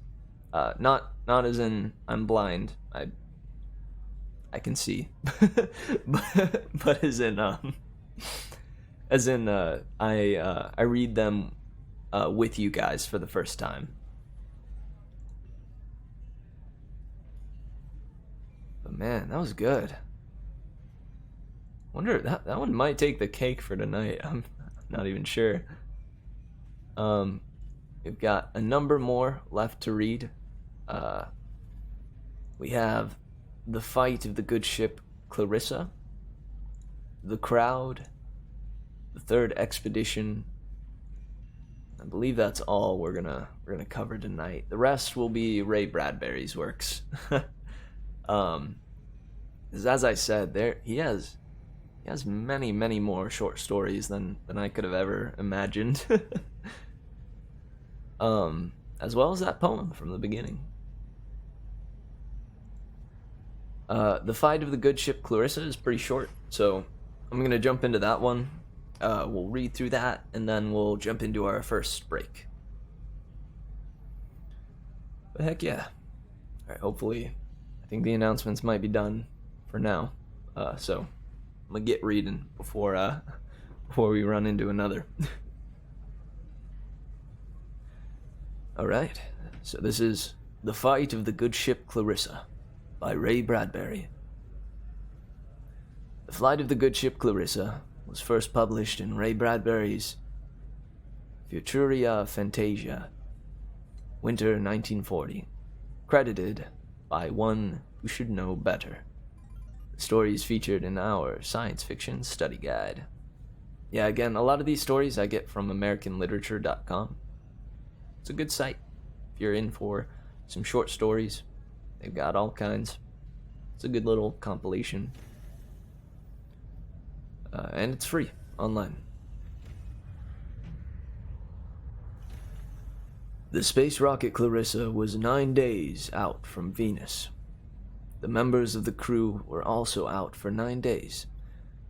Not as in I'm blind. I can see. but as in I read them with you guys for the first time. But man, that was good. Wonder that one might take the cake for tonight. I'm not even sure. We've got a number more left to read. We have The Fight of the Good Ship Clarissa, The Crowd, The Third Expedition. I believe that's all we're gonna cover tonight. The rest will be Ray Bradbury's works. As I said, he has many, many more short stories than I could have ever imagined. As well as that poem from the beginning. The Fight of the Good Ship Clarissa is pretty short, so I'm going to jump into that one. We'll read through that, and then we'll jump into our first break. But heck yeah. Alright, hopefully, I think the announcements might be done for now. So, I'm going to get reading before we run into another. Alright, so this is The Fight of the Good Ship Clarissa by Ray Bradbury. The Flight of the Good Ship Clarissa was first published in Ray Bradbury's Futuria Fantasia, winter 1940, credited by one who should know better. The story is featured in our science fiction study guide. Yeah, again, a lot of these stories I get from AmericanLiterature.com. It's a good site if you're in for some short stories. They've got all kinds. It's a good little compilation. And it's free online. The space rocket Clarissa was 9 days out from Venus. The members of the crew were also out for 9 days.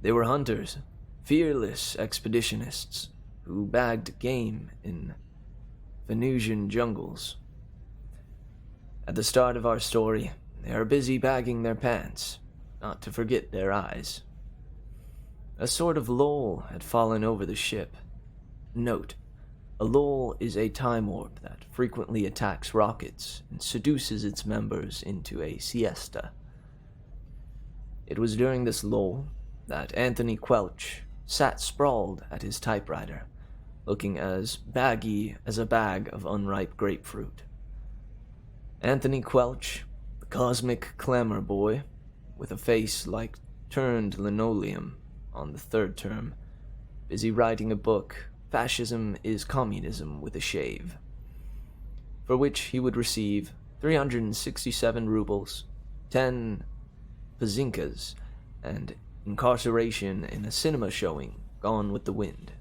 They were hunters, fearless expeditionists who bagged game in Venusian jungles. At the start of our story, they are busy bagging their pants, not to forget their eyes. A sort of lull had fallen over the ship. Note, a lull is a time warp that frequently attacks rockets and seduces its members into a siesta. It was during this lull that Anthony Quelch sat sprawled at his typewriter, looking as baggy as a bag of unripe grapefruit. Anthony Quelch, the cosmic clamor boy, with a face like turned linoleum on the third term, busy writing a book, Fascism is Communism with a Shave, for which he would receive 367 rubles, 10 pazinkas, and incarceration in a cinema showing Gone with the Wind.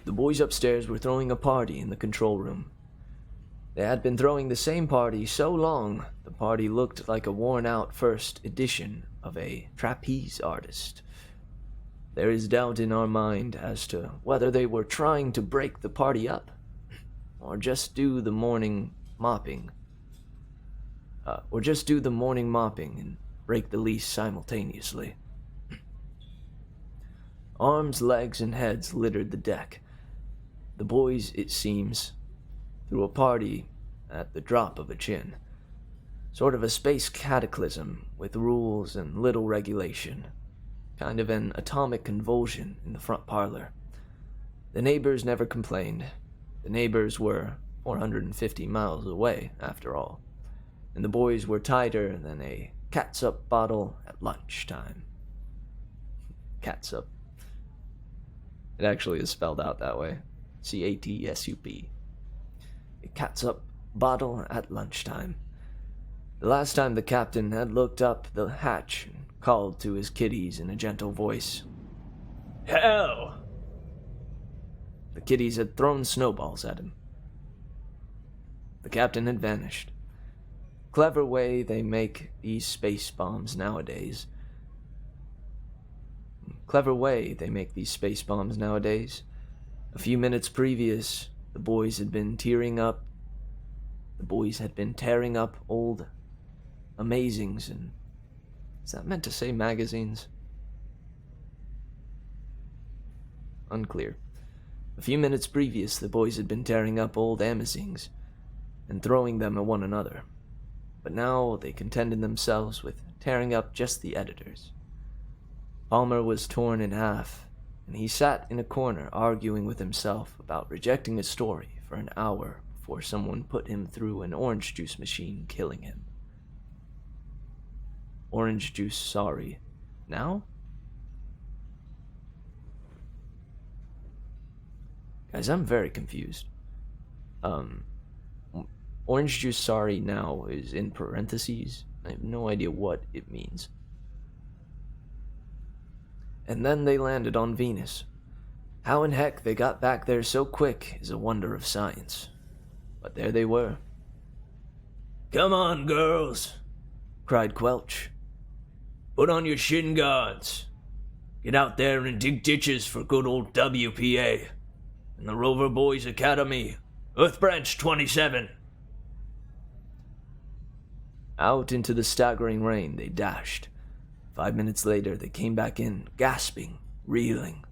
The boys upstairs were throwing a party in the control room. They had been throwing the same party so long, the party looked like a worn-out first edition of a trapeze artist. There is doubt in our mind as to whether they were trying to break the party up, or just do the morning mopping. And break the lease simultaneously. Arms, legs, and heads littered the deck. The boys, it seems, threw a party at the drop of a chin. Sort of a space cataclysm with rules and little regulation. Kind of an atomic convulsion in the front parlor. The neighbors never complained. The neighbors were 450 miles away, after all. And the boys were tighter than a catsup bottle at lunchtime. Catsup. It actually is spelled out that way. C-A-T-S-U-P. A catsup bottle at lunchtime. The last time the captain had looked up the hatch and called to his kiddies in a gentle voice. Hell! The kiddies had thrown snowballs at him. The captain had vanished. Clever way they make these space bombs nowadays. A few minutes previous, the boys had been tearing up. The boys had been tearing up old amazings and... Is that meant to say magazines? Unclear. A few minutes previous, the boys had been tearing up old amazings and throwing them at one another. But now they contented themselves with tearing up just the editors. Palmer was torn in half, and he sat in a corner arguing with himself about rejecting a story for an hour before someone put him through an orange juice machine, killing him. Orange juice, sorry. Now? Guys, I'm very confused. Orange juice, sorry, now is in parentheses. I have no idea what it means. And then they landed on Venus. How in heck they got back there so quick is a wonder of science. But there they were. "Come on, girls," cried Quelch. "Put on your shin guards. Get out there and dig ditches for good old WPA and the Rover Boys Academy, Earth Branch 27. Out into the staggering rain they dashed. 5 minutes later, they came back in, gasping, reeling.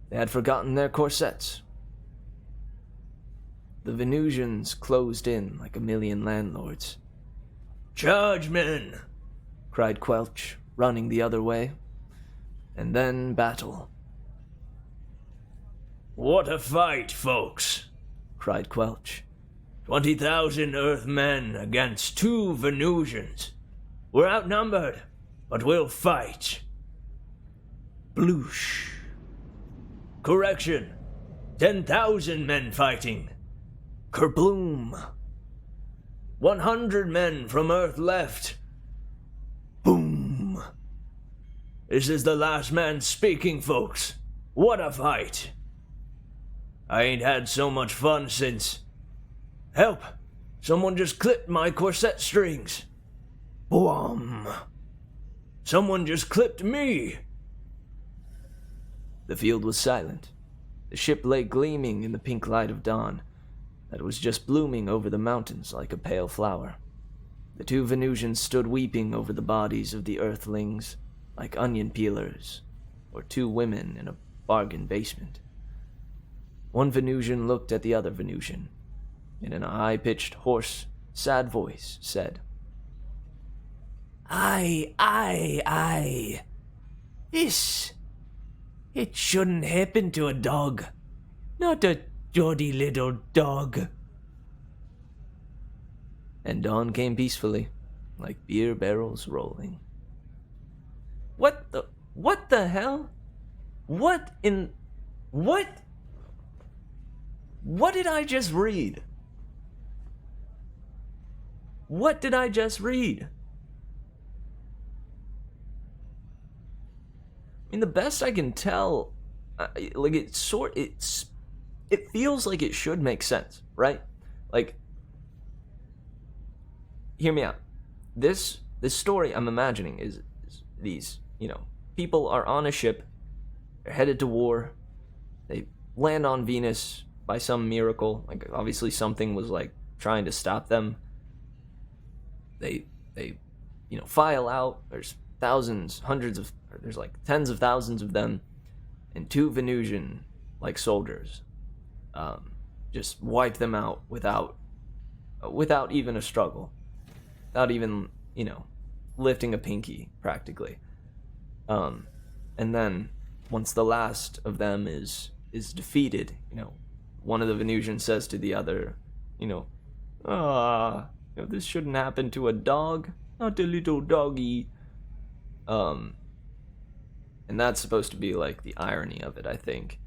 They had forgotten their corsets. The Venusians closed in like a million landlords. "Charge, men!" cried Quelch, running the other way. And then battle. "What a fight, folks!" cried Quelch. 20,000 Earthmen against 2 Venusians. We're outnumbered, but we'll fight. Bloosh. Correction. 10,000 men fighting. Kerbloom. 100 men from Earth left. Boom. This is the last man speaking, folks. What a fight. I ain't had so much fun since... Help! Someone just clipped my corset strings. Boom. Someone just clipped me. The field was silent. The ship lay gleaming in the pink light of dawn that was just blooming over the mountains like a pale flower. The 2 Venusians stood weeping over the bodies of the Earthlings like onion peelers, or 2 women in a bargain basement. One Venusian looked at the other Venusian, and in a high-pitched, hoarse, sad voice said, Aye. This, it shouldn't happen to a dog. Not a doddy little dog." And dawn came peacefully, like beer barrels rolling. What the hell? What did I just read? What did I just read? I mean, the best I can tell, it feels like it should make sense, right? Like, hear me out. This story I'm imagining is these, people are on a ship, they're headed to war, they land on Venus by some miracle, like obviously something was like trying to stop them. They file out, there's thousands, there's like tens of thousands of them, and 2 Venusian, like soldiers, just wipe them out without even a struggle, without even, lifting a pinky, practically. And then, once the last of them is defeated, one of the Venusians says to the other, this shouldn't happen to a dog, not a little doggy. And that's supposed to be like the irony of it, I think,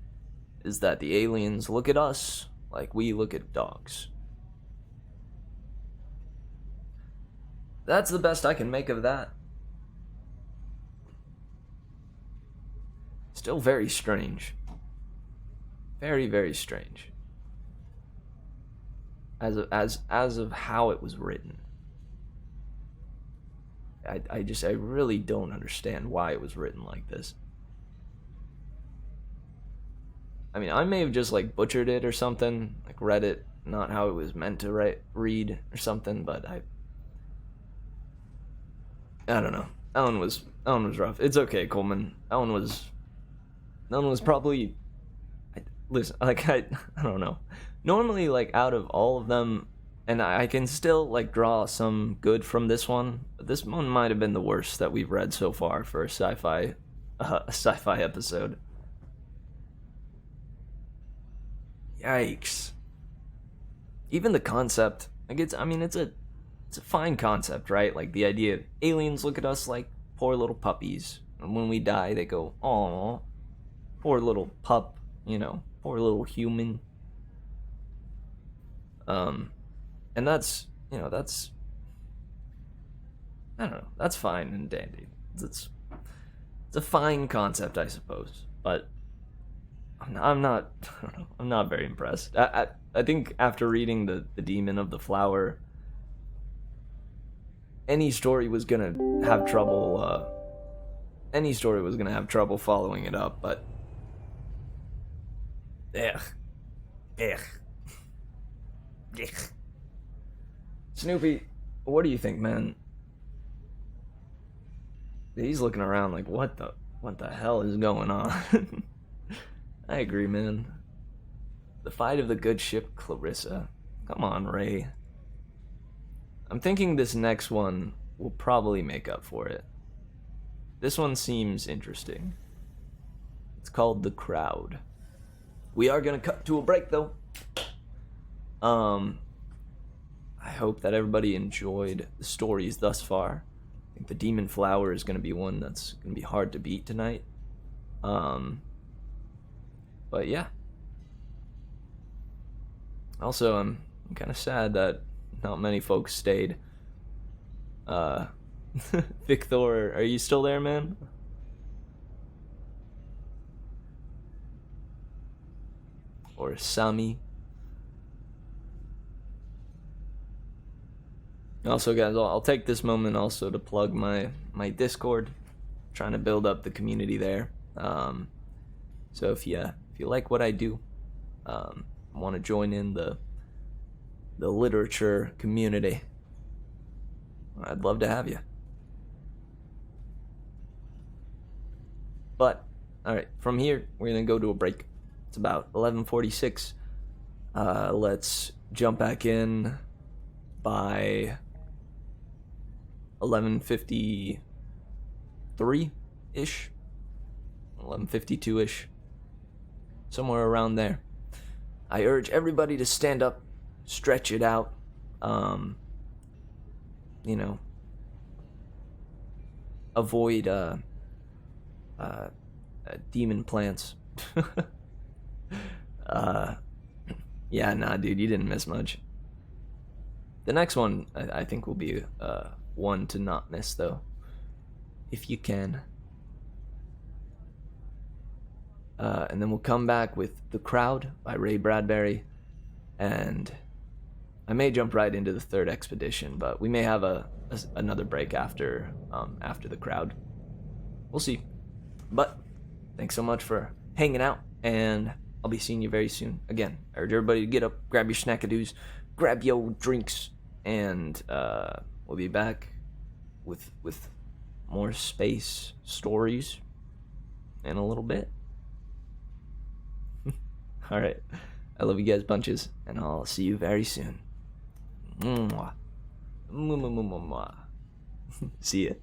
is that the aliens look at us like we look at dogs. That's the best I can make of that. Still very strange. Very, very strange. As of how it was written. I really don't understand why it was written like this. I mean, I may have just like butchered it or something, like read it not how it was meant to read or something, but I don't know. That one was rough. It's okay, Coleman. That one was probably, listen, like I don't know. Normally, like out of all of them, and I can still like draw some good from this one, but this one might have been the worst that we've read so far for a sci-fi episode. Yikes. Even the concept, like it's a fine concept, right? Like the idea of aliens look at us like poor little puppies, and when we die, they go, "Aw, poor little pup," poor little human. And that's I don't know, that's fine and dandy. It's a fine concept, I suppose, but I'm not I don't know, I'm not very impressed. I think after reading the Demon of the Flower, any story was gonna have trouble. Any story was gonna have trouble following it up, but ugh, ugh, ugh. Snoopy, what do you think, man? He's looking around like, what the hell is going on? I agree, man. The fight of the good ship Clarissa. Come on, Ray. I'm thinking this next one will probably make up for it. This one seems interesting. It's called The Crowd. We are gonna cut to a break though. I hope that everybody enjoyed the stories thus far. I think the Demon Flower is gonna be one that's gonna be hard to beat tonight. But yeah. Also, I'm kind of sad that not many folks stayed. Victor, are you still there, man? Or Sami? Also, guys, I'll take this moment also to plug my Discord. I'm trying to build up the community there. So if you like what I do, want to join in the literature community, I'd love to have you. But all right, from here we're gonna go to a break. It's about 11:46. Let's jump back in by 11:53 ish, 11:52 ish, somewhere around there. I urge everybody to stand up, stretch it out. Avoid demon plants. Yeah, nah, dude, you didn't miss much. The next one, I think, will be one to not miss, though, if you can. And then we'll come back with The Crowd by Ray Bradbury, and I may jump right into the third expedition, but we may have another break after The Crowd. We'll see. But thanks so much for hanging out, and I'll be seeing you very soon. Again, I urge everybody to get up, grab your snackadoos, grab your drinks, and we'll be back with more space stories in a little bit. All right. I love you guys bunches, and I'll see you very soon. Mwah. Mwah, mwah, mwah, mwah, mwah. See ya.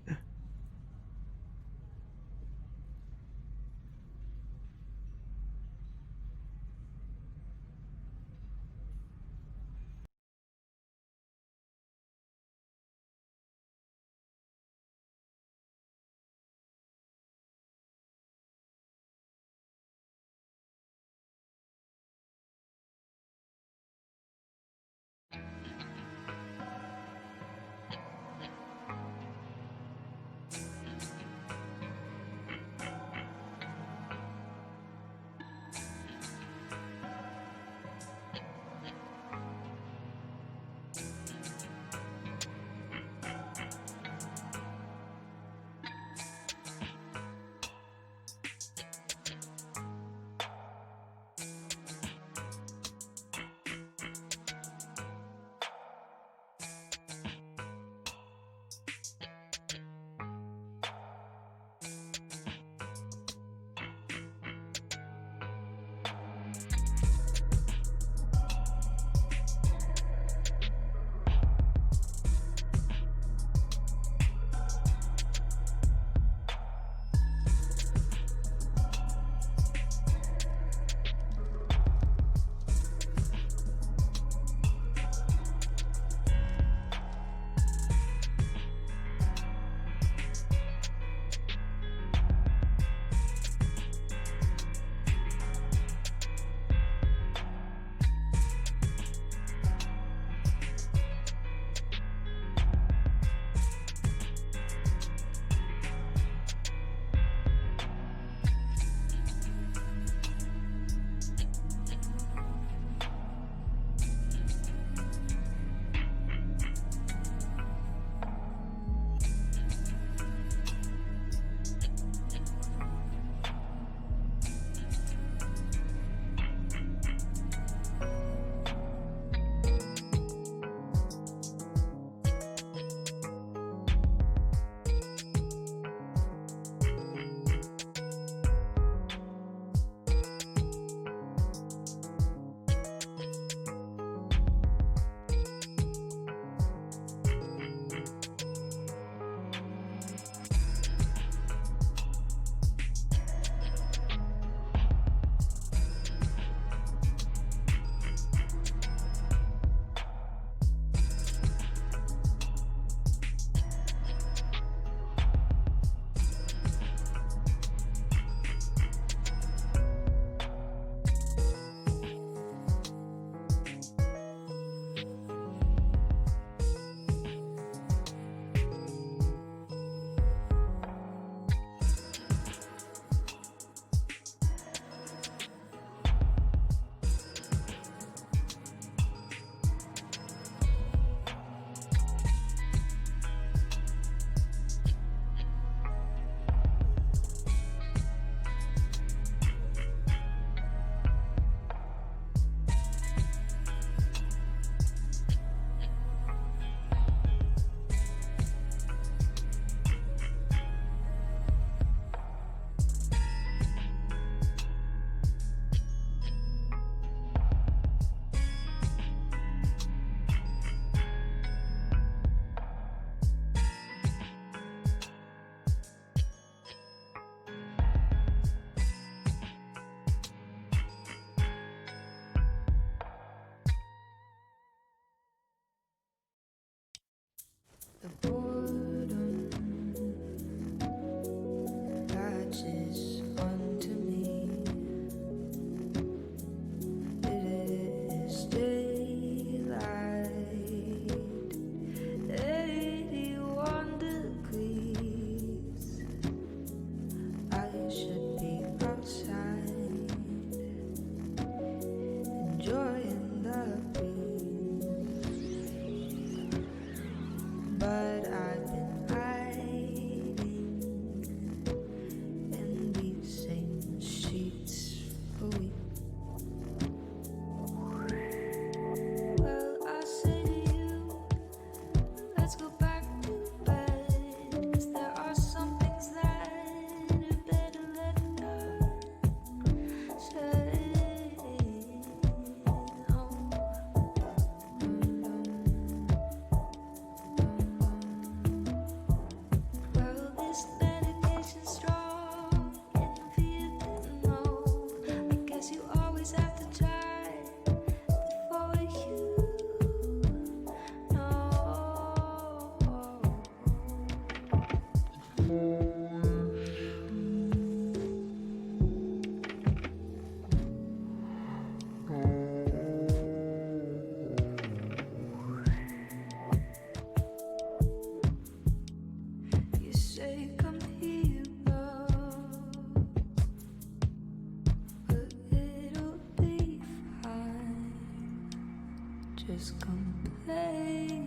Just come play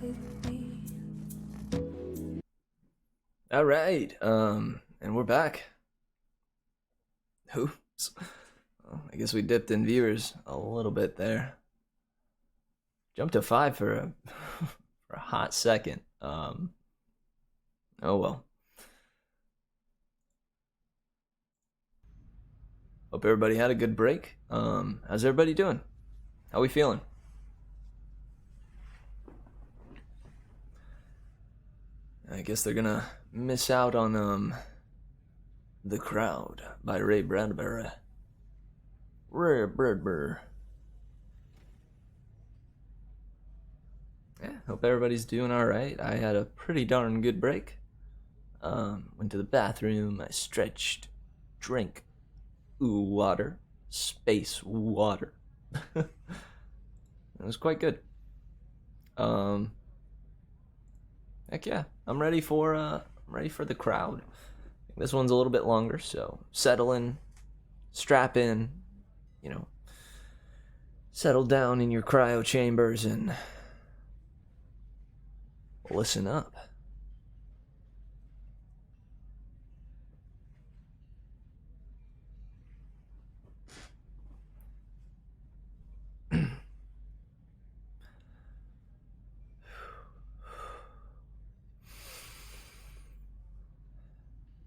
with me. All right, and we're back. Oops. Well, I guess we dipped in viewers a little bit there. Jumped to 5 for a for a hot second. Oh well. Hope everybody had a good break. How's everybody doing? How we feeling? I guess they're gonna miss out on The Crowd by Ray Bradbury. Yeah, hope everybody's doing alright. I had a pretty darn good break. Went to the bathroom, I stretched, drank water, space water. It was quite good. Heck yeah, I'm ready for The Crowd. This one's a little bit longer, so settle in, strap in, settle down in your cryo chambers and listen up.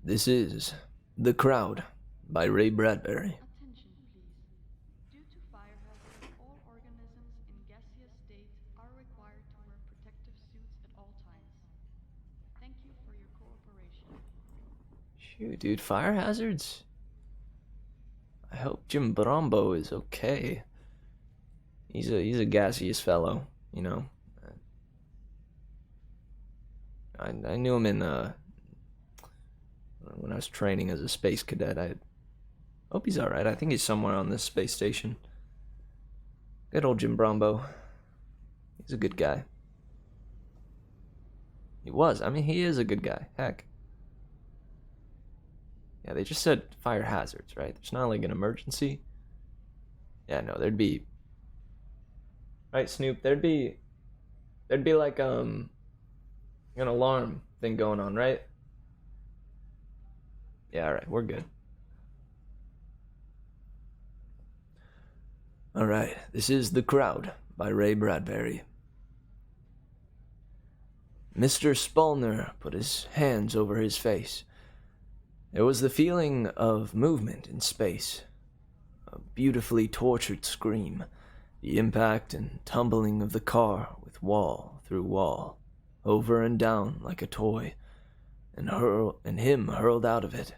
This is The Crowd by Ray Bradbury. Attention, please. Due to fire hazard, all organisms in gaseous state are required to wear protective suits at all times. Thank you for your cooperation. Shoot, dude, fire hazards? I hope Jim Brombo is okay. He's a gaseous fellow, you know. I knew him in when I was training as a space cadet. I hope he's alright. I think he's somewhere on this space station. Good old Jim Brombo. He's a good guy. He was. I mean, he is a good guy. Heck. Yeah, they just said fire hazards, right? There's not like an emergency. Yeah, no, there'd be... Right, Snoop? There'd be like, an alarm thing going on, right? Yeah, alright, we're good. Alright, this is The Crowd by Ray Bradbury. Mr. Spallner put his hands over his face. There was the feeling of movement in space, a beautifully tortured scream, the impact and tumbling of the car with wall through wall, over and down like a toy, and him hurled out of it.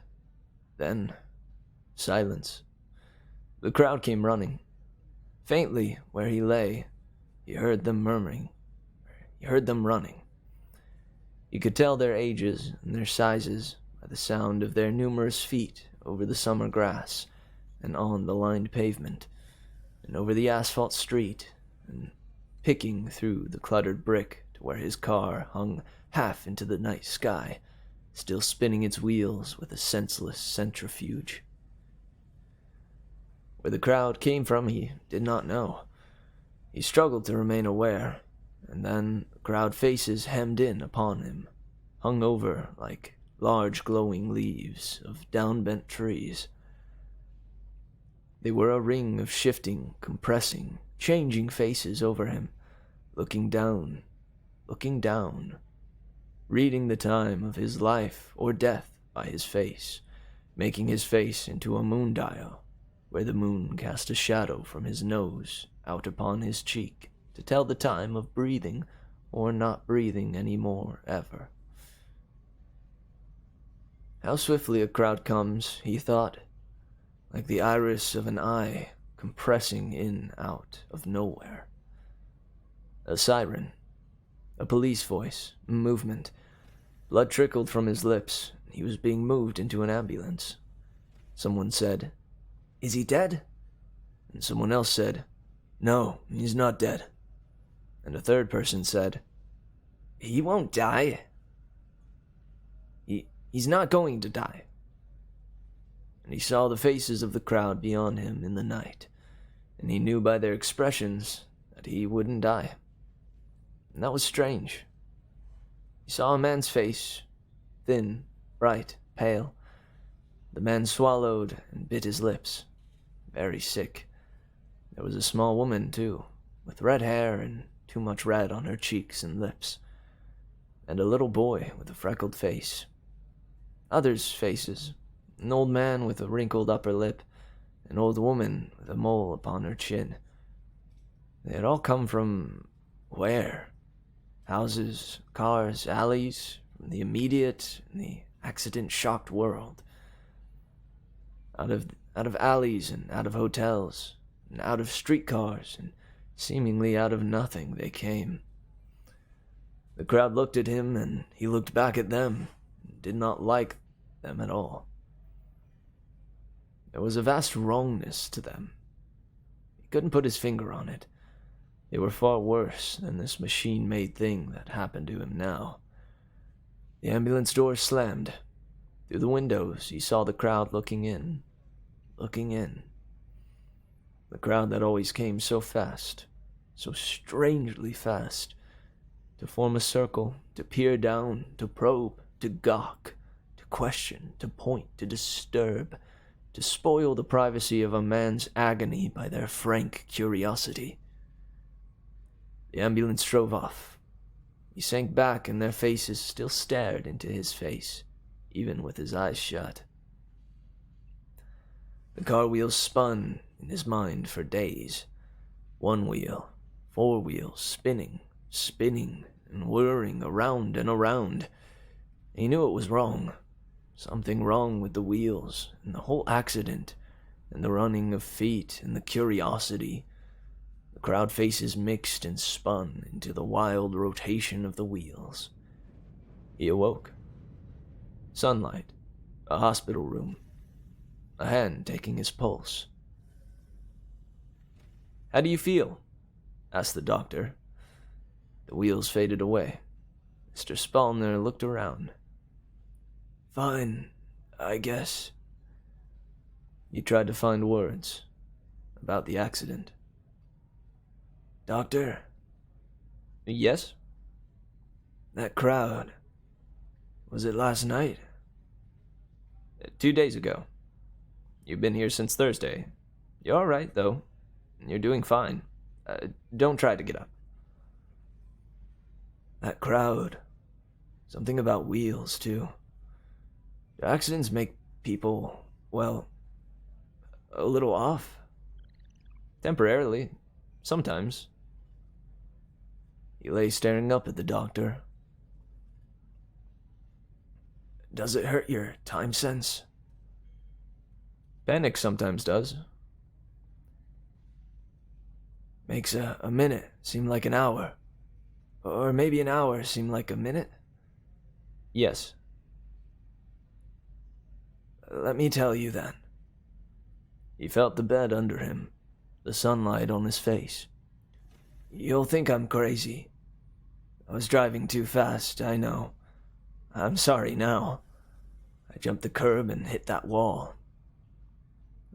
Then, silence. The crowd came running. Faintly, where he lay, he heard them murmuring. He heard them running. You could tell their ages and their sizes by the sound of their numerous feet over the summer grass and on the lined pavement and over the asphalt street and picking through the cluttered brick to where his car hung half into the night sky, still spinning its wheels with a senseless centrifuge. Where the crowd came from he did not know. He struggled to remain aware, and then the crowd faces hemmed in upon him, hung over like large glowing leaves of downbent trees. They were a ring of shifting, compressing, changing faces over him, looking down, reading the time of his life or death by his face, making his face into a moon dial, where the moon cast a shadow from his nose out upon his cheek to tell the time of breathing or not breathing any more ever. How swiftly a crowd comes, he thought, like the iris of an eye compressing in out of nowhere. A siren, a police voice, movement. Blood trickled from his lips. He was being moved into an ambulance. Someone said, "Is he dead?" And someone else said, "No, he's not dead." And a third person said, "He won't die. He's not going to die." And he saw the faces of the crowd beyond him in the night, and he knew by their expressions that he wouldn't die. And that was strange. He saw a man's face, thin, bright, pale. The man swallowed and bit his lips, very sick. There was a small woman, too, with red hair and too much red on her cheeks and lips, and a little boy with a freckled face. Others' faces, an old man with a wrinkled upper lip, an old woman with a mole upon her chin. They had all come from where? Houses, cars, alleys, from the immediate and the accident-shocked world. Out of alleys and out of hotels, and out of streetcars, and seemingly out of nothing they came. The crowd looked at him, and he looked back at them, and did not like them at all. There was a vast wrongness to them. He couldn't put his finger on it. They were far worse than this machine-made thing that happened to him now. The ambulance door slammed. Through the windows, he saw the crowd looking in. Looking in. The crowd that always came so fast, so strangely fast, to form a circle, to peer down, to probe, to gawk, to question, to point, to disturb, to spoil the privacy of a man's agony by their frank curiosity. The ambulance drove off. He sank back, and their faces still stared into his face, even with his eyes shut. The car wheels spun in his mind for days. One wheel, 4 wheels, spinning, and whirring around and around. He knew it was wrong. Something wrong with the wheels, and the whole accident, and the running of feet, and the curiosity. The crowd faces mixed and spun into the wild rotation of the wheels. He awoke. Sunlight, a hospital room, a hand taking his pulse. "How do you feel?" asked the doctor. The wheels faded away. Mr. Spallner looked around. "Fine, I guess." He tried to find words about the accident. "Doctor?" "Yes?" "That crowd, was it last night?" 2 days ago. You've been here since Thursday. You're all right, though. You're doing fine. Don't try to get up." "That crowd. Something about wheels, too. Do accidents make people, well, a little off?" "Temporarily. Sometimes." He lay staring up at the doctor. "Does it hurt your time sense?" "Panic sometimes does." "Makes a minute seem like an hour. Or maybe an hour seem like a minute?" "Yes." "Let me tell you then." He felt the bed under him, the sunlight on his face. "You'll think I'm crazy. I was driving too fast, I know. I'm sorry now. I jumped the curb and hit that wall.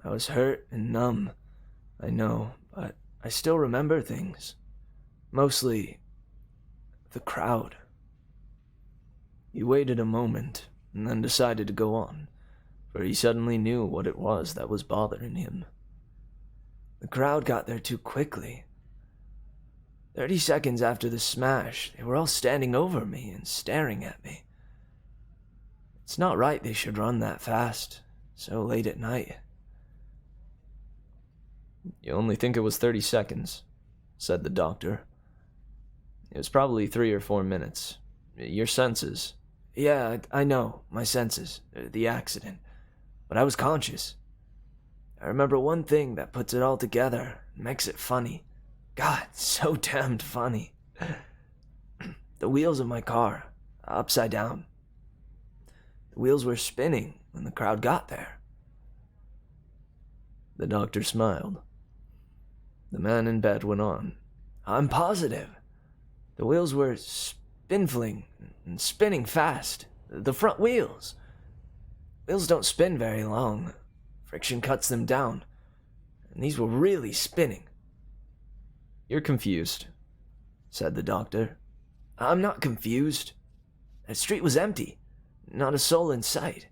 I was hurt and numb, I know, but I still remember things. Mostly the crowd." He waited a moment and then decided to go on, for he suddenly knew what it was that was bothering him. The crowd got there too quickly. 30 seconds after the smash, they were all standing over me and staring at me. It's not right they should run that fast, so late at night. "You only think it was 30 seconds, said the doctor. "It was probably 3 or 4 minutes. Your senses." "Yeah, I know, my senses, the accident. But I was conscious. I remember one thing that puts it all together and makes it funny. God, so damned funny. The wheels of my car, upside down. The wheels were spinning when the crowd got there." The doctor smiled. The man in bed went on. "I'm positive. The wheels were spinfling and spinning fast. The front wheels. Wheels don't spin very long. Friction cuts them down. And these were really spinning. You're confused, said the doctor. I'm not confused. That street was empty. Not a soul in sight.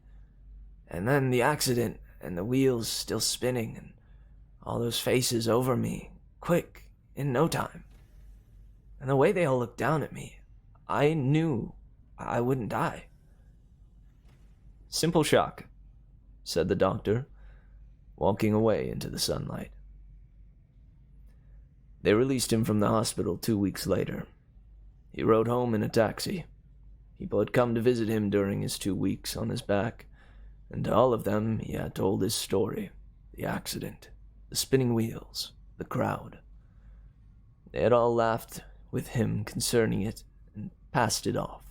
And then the accident, and the wheels still spinning, and all those faces over me, quick, in no time. And the way they all looked down at me, I knew I wouldn't die. Simple shock, said the doctor, walking away into the sunlight. They released him from the hospital 2 weeks later. He rode home in a taxi. People had come to visit him during his 2 weeks on his back, and to all of them he had told his story, the accident, the spinning wheels, the crowd. They had all laughed with him concerning it and passed it off.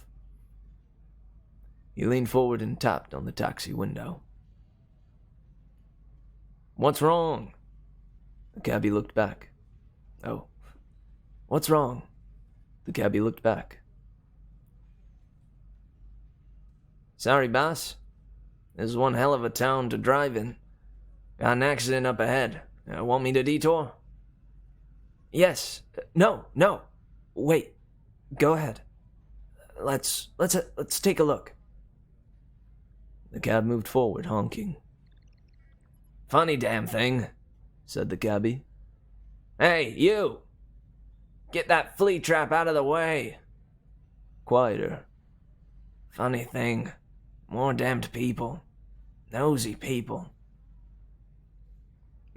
He leaned forward and tapped on the taxi window. What's wrong? The cabbie looked back. Oh. What's wrong? The cabbie looked back. Sorry, boss. This is one hell of a town to drive in. Got an accident up ahead. Want me to detour? Yes. No. Wait. Go ahead. Let's take a look. The cab moved forward, honking. Funny damn thing, said the cabbie. Hey, you! Get that flea trap out of the way. Quieter. Funny thing. More damned people. Nosy people.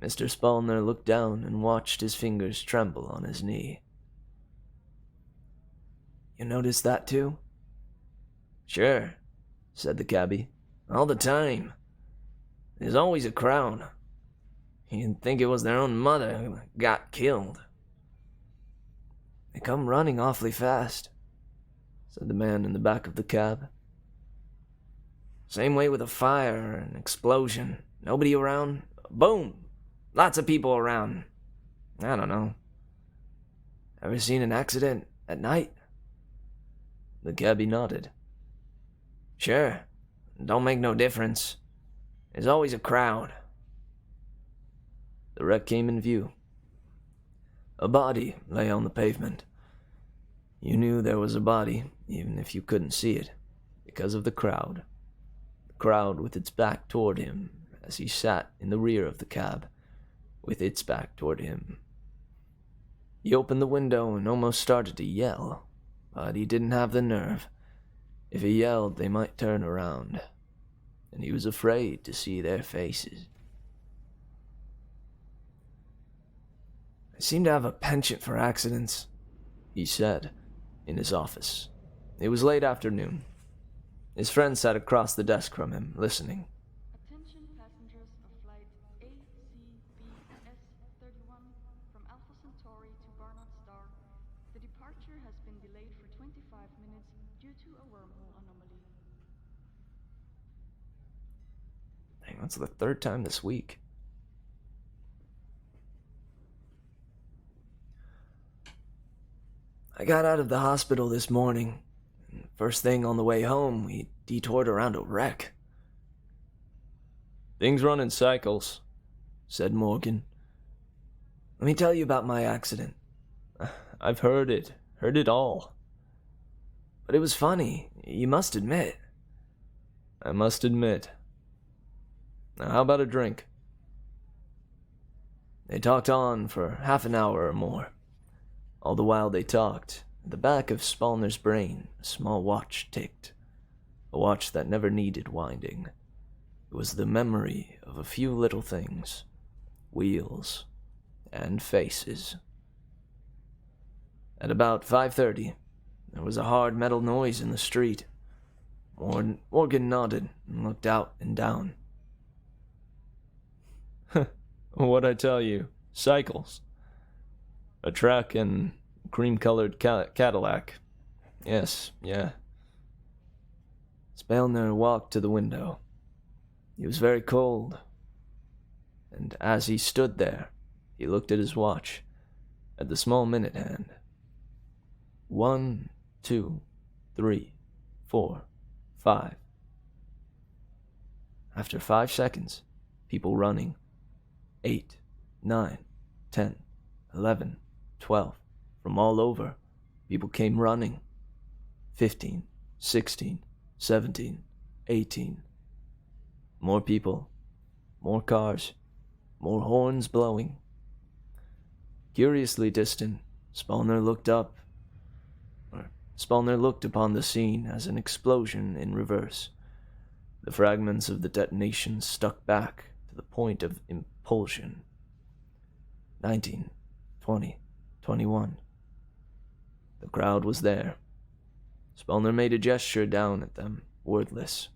Mr. Spallner looked down and watched his fingers tremble on his knee. You noticed that too? Sure, said the cabbie. All the time. There's always a crowd. You'd think it was their own mother who got killed. They come running awfully fast, said the man in the back of the cab. Same way with a fire or an explosion. Nobody around. Boom! Lots of people around. I don't know. Ever seen an accident at night? The cabbie nodded. Sure. Don't make no difference. There's always a crowd. The wreck came in view. A body lay on the pavement. You knew there was a body, even if you couldn't see it, because of the crowd. The crowd with its back toward him as he sat in the rear of the cab, with its back toward him. He opened the window and almost started to yell, but he didn't have the nerve. If he yelled, they might turn around, and he was afraid to see their faces. I seem to have a penchant for accidents, he said, in his office. It was late afternoon. His friend sat across the desk from him, listening. Attention passengers of flight ACBS-31 from Alpha Centauri to Barnard Star. The departure has been delayed for 25 minutes due to a wormhole anomaly. Dang, that's the third time this week. I got out of the hospital this morning. First thing on the way home, we detoured around a wreck. Things run in cycles, said Morgan. Let me tell you about my accident. I've heard it all. But it was funny, you must admit. I must admit. Now, how about a drink? They talked on for half an hour or more. All the while they talked, at the back of Spallner's brain, a small watch ticked. A watch that never needed winding. It was the memory of a few little things. Wheels and faces. At about 5:30, there was a hard metal noise in the street. Morgan nodded and looked out and down. What'd I tell you? Cycles. A truck and cream-colored Cadillac. Yes, yeah. Spellner walked to the window. He was very cold. And as he stood there, he looked at his watch, at the small minute hand. 1, 2, 3, 4, 5. After 5 seconds, people running. 8, 9, 10, 11, 12. From all over, people came running. 15, 16, 17, 18. More people, more cars, more horns blowing. Curiously distant, Spallner looked upon the scene as an explosion in reverse. The fragments of the detonation stuck back to the point of impulsion. 19, 20, 21. The crowd was there. Spallner made a gesture down at them, wordless.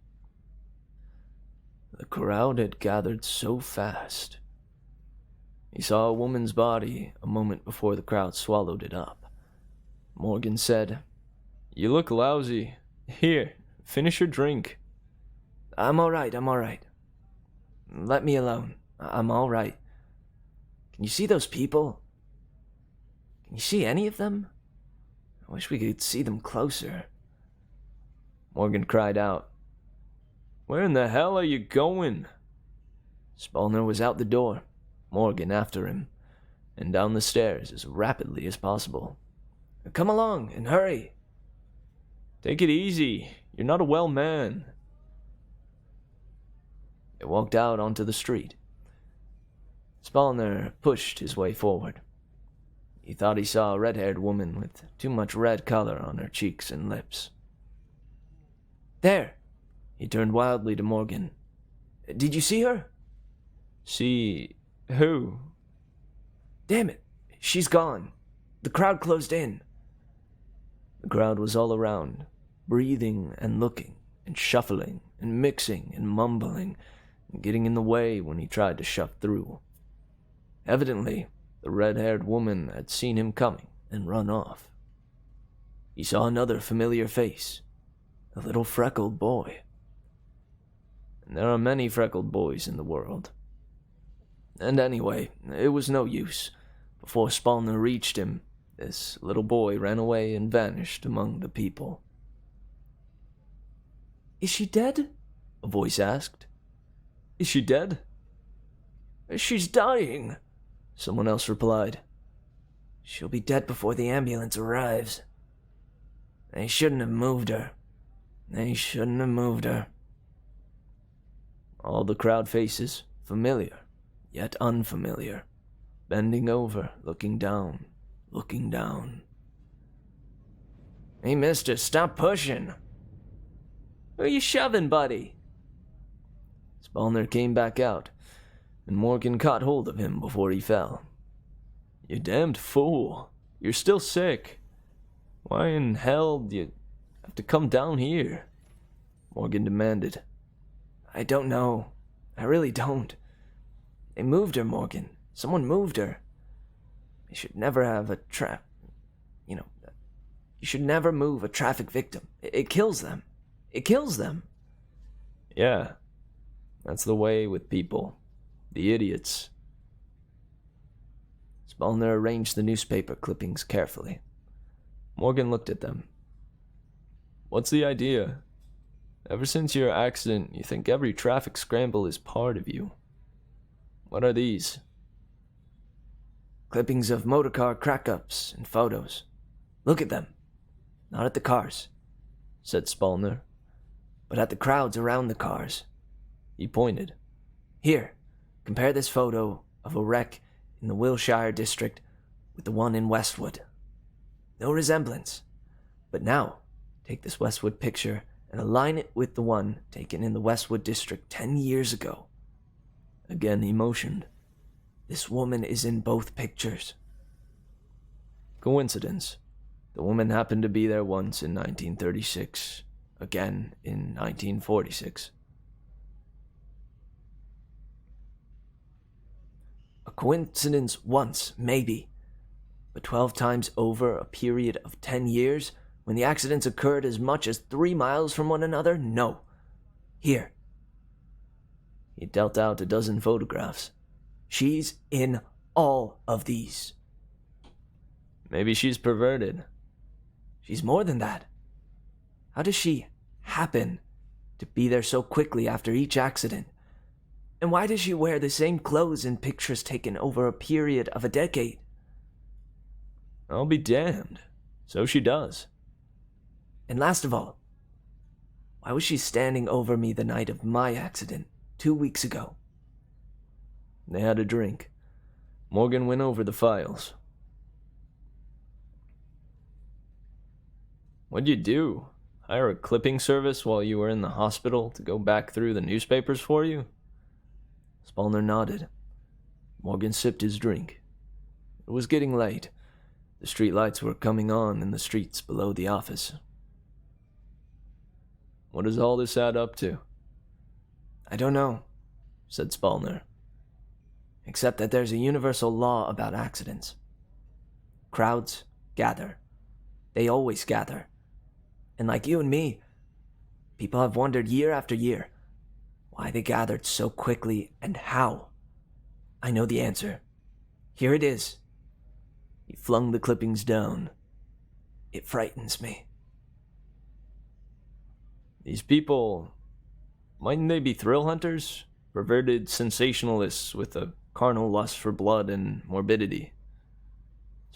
The crowd had gathered so fast. He saw a woman's body a moment before the crowd swallowed it up. Morgan said, "You look lousy. Here, finish your drink." I'm all right. Let me alone. I'm all right. Can you see those people? Can you see any of them? I wish we could see them closer." Morgan cried out, "Where in the hell are you going?" Spallner was out the door, Morgan after him, and down the stairs as rapidly as possible. "Come along, and hurry." "Take it easy. You're not a well man." They walked out onto the street. Spallner pushed his way forward. He thought he saw a red-haired woman with too much red color on her cheeks and lips. "There!" He turned wildly to Morgan. "Did you see her?" "See who?" "Damn it, she's gone. The crowd closed in." The crowd was all around, breathing and looking, and shuffling, and mixing, and mumbling, and getting in the way when he tried to shove through. Evidently, the red-haired woman had seen him coming and run off. He saw another familiar face, a little freckled boy. And there are many freckled boys in the world. And anyway, it was no use. Before Spallner reached him, this little boy ran away and vanished among the people. "Is she dead?" a voice asked. "Is she dead?" "She's dying," someone else replied. "She'll be dead before the ambulance arrives. They shouldn't have moved her. All the crowd faces, familiar, yet unfamiliar, bending over, looking down. "Hey, mister, stop pushing." "Who are you shoving, buddy?" Spallner came back out, and Morgan caught hold of him before he fell. "You damned fool. You're still sick. Why in hell do you have to come down here?" Morgan demanded. "I don't know. I really don't. They moved her, Morgan. Someone moved her. They should never have you should never move a traffic victim. It kills them. "Yeah, that's the way with people. The idiots." Spallner arranged the newspaper clippings carefully. Morgan looked at them. "What's the idea? Ever since your accident, you think every traffic scramble is part of you. What are these?" "Clippings of motorcar crack-ups and photos. Look at them. Not at the cars," said Spallner, "but at the crowds around the cars." He pointed. "Here, compare this photo of a wreck in the Wilshire district with the one in Westwood. No resemblance. But now, take this Westwood picture and align it with the one taken in the Westwood district 10 years ago." Again he motioned. "This woman is in both pictures." Coincidence. The woman happened to be there once in 1936, again in 1946. A coincidence once, maybe, but 12 times over a period of 10 years, when the accidents occurred as much as 3 miles from one another? No. Here. He dealt out a dozen photographs. She's in all of these. Maybe she's perverted. She's more than that. How does she happen to be there so quickly after each accident? And why does she wear the same clothes in pictures taken over a period of a decade? I'll be damned. So she does. And last of all, why was she standing over me the night of my accident 2 weeks ago? They had a drink. Morgan went over the files. What'd you do? Hire a clipping service while you were in the hospital to go back through the newspapers for you? Spallner nodded. Morgan sipped his drink. It was getting late. The street lights were coming on in the streets below the office. What does all this add up to? I don't know, said Spallner. Except that there's a universal law about accidents. Crowds gather. They always gather. And like you and me, people have wondered year after year why they gathered so quickly and how. I know the answer. Here it is. He flung the clippings down. It frightens me. These people, mightn't they be thrill hunters? Perverted sensationalists with a carnal lust for blood and morbidity.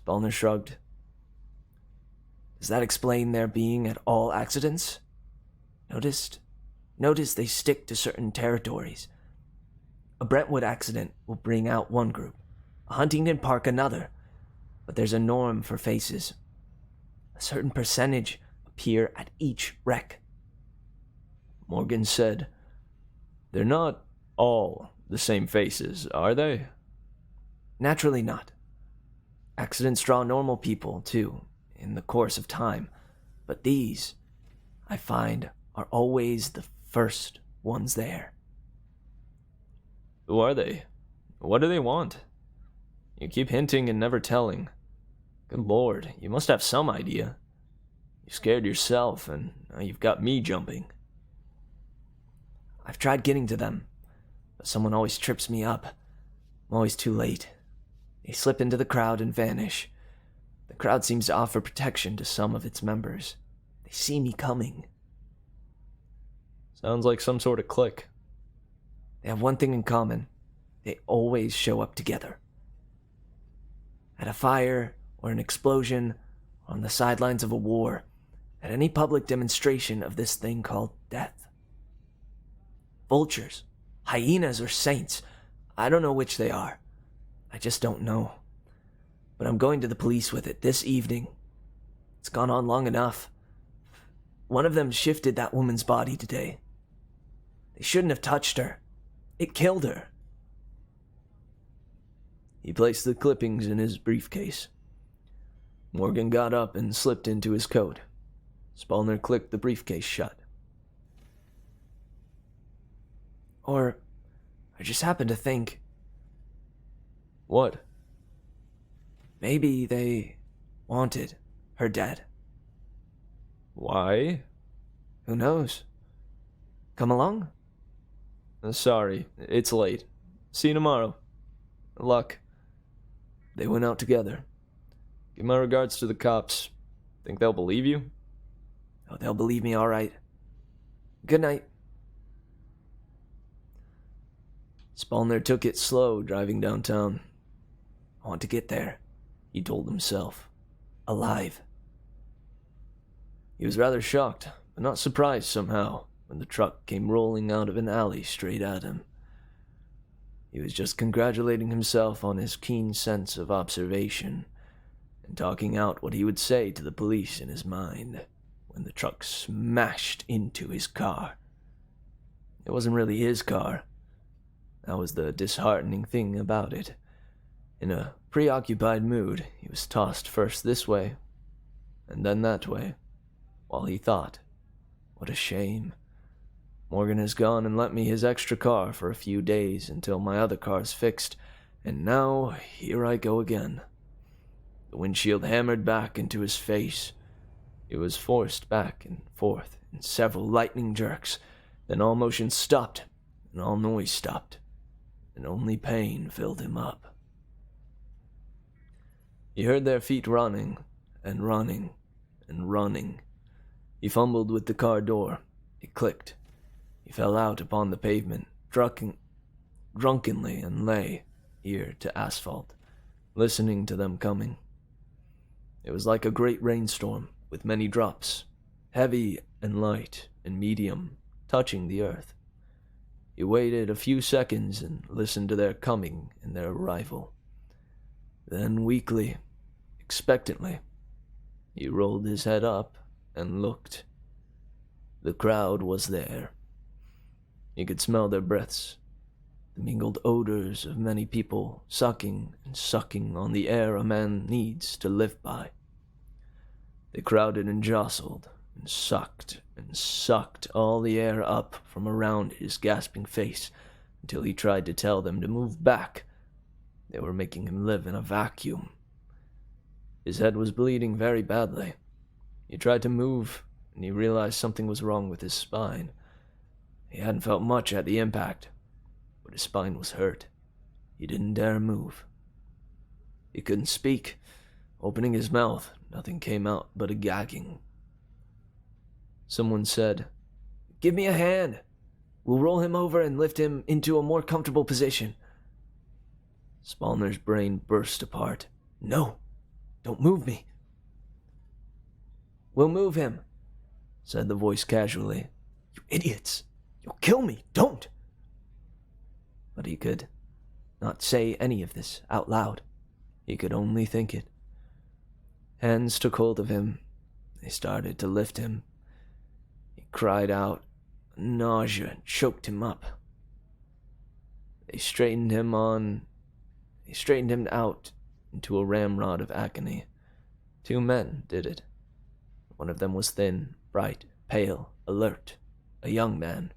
Spallner shrugged. Does that explain their being at all accidents? Notice they stick to certain territories. A Brentwood accident will bring out one group, a Huntington Park another, but there's a norm for faces. A certain percentage appear at each wreck. Morgan said, They're not all the same faces, are they? Naturally not. Accidents draw normal people, too, in the course of time, but these, I find, are always the first ones there. Who are they? What do they want? You keep hinting and never telling. Good Lord, you must have some idea. You scared yourself, and now you've got me jumping. I've tried getting to them, but someone always trips me up. I'm always too late. They slip into the crowd and vanish. The crowd seems to offer protection to some of its members. They see me coming. Sounds like some sort of clique. They have one thing in common. They always show up together. At a fire, or an explosion, or on the sidelines of a war, at any public demonstration of this thing called death. Vultures, hyenas, or saints, I don't know which they are. I just don't know. But I'm going to the police with it this evening. It's gone on long enough. One of them shifted that woman's body today. They shouldn't have touched her. It killed her. He placed the clippings in his briefcase. Morgan got up and slipped into his coat. Spallner clicked the briefcase shut. Or, I just happened to think... What? Maybe they wanted her dead. Why? Who knows? Come along? Sorry, it's late. See you tomorrow. Luck. They went out together. Give my regards to the cops. Think they'll believe you? Oh, they'll believe me all right. Good night. Spallner took it slow driving downtown. I want to get there, he told himself. Alive. He was rather shocked, but not surprised somehow, when the truck came rolling out of an alley straight at him. He was just congratulating himself on his keen sense of observation, and talking out what he would say to the police in his mind, when the truck smashed into his car. It wasn't really his car. That was the disheartening thing about it. In a preoccupied mood, he was tossed first this way, and then that way, while he thought, what a shame. Morgan has gone and lent me his extra car for a few days until my other car's fixed, and now here I go again. The windshield hammered back into his face. It was forced back and forth in several lightning jerks, then all motion stopped, and all noise stopped, and only pain filled him up. He heard their feet running, and running, and running. He fumbled with the car door. It clicked. He fell out upon the pavement, drunkenly, and lay, ear to asphalt, listening to them coming. It was like a great rainstorm, with many drops, heavy and light and medium, touching the earth. He waited a few seconds and listened to their coming and their arrival. Then weakly, expectantly, he rolled his head up and looked. The crowd was there. He could smell their breaths, the mingled odors of many people sucking and sucking on the air a man needs to live by. They crowded and jostled and sucked all the air up from around his gasping face until he tried to tell them to move back. They were making him live in a vacuum. His head was bleeding very badly. He tried to move, and he realized something was wrong with his spine. He hadn't felt much at the impact, but his spine was hurt. He didn't dare move. He couldn't speak. Opening his mouth, nothing came out but a gagging. Someone said, "Give me a hand. We'll roll him over and lift him into a more comfortable position." Spallner's brain burst apart. "No, don't move me." "We'll move him," said the voice casually. "You idiots! You'll kill me! Don't!" But he could not say any of this out loud. He could only think it. Hands took hold of him. They started to lift him. He cried out. Nausea choked him up. They straightened him out into a ramrod of agony. 2 men did it. One of them was thin, bright, pale, alert, a young man.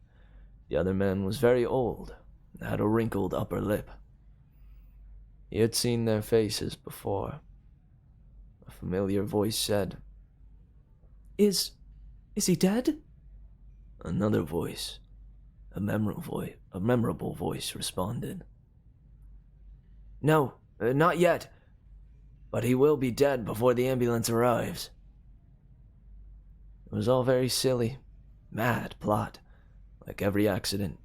The other man was very old and had a wrinkled upper lip. He had seen their faces before. A familiar voice said, Is he dead?" Another voice, a memorable voice responded, "No, not yet. But he will be dead before the ambulance arrives." It was all very silly, mad plot, like every accident.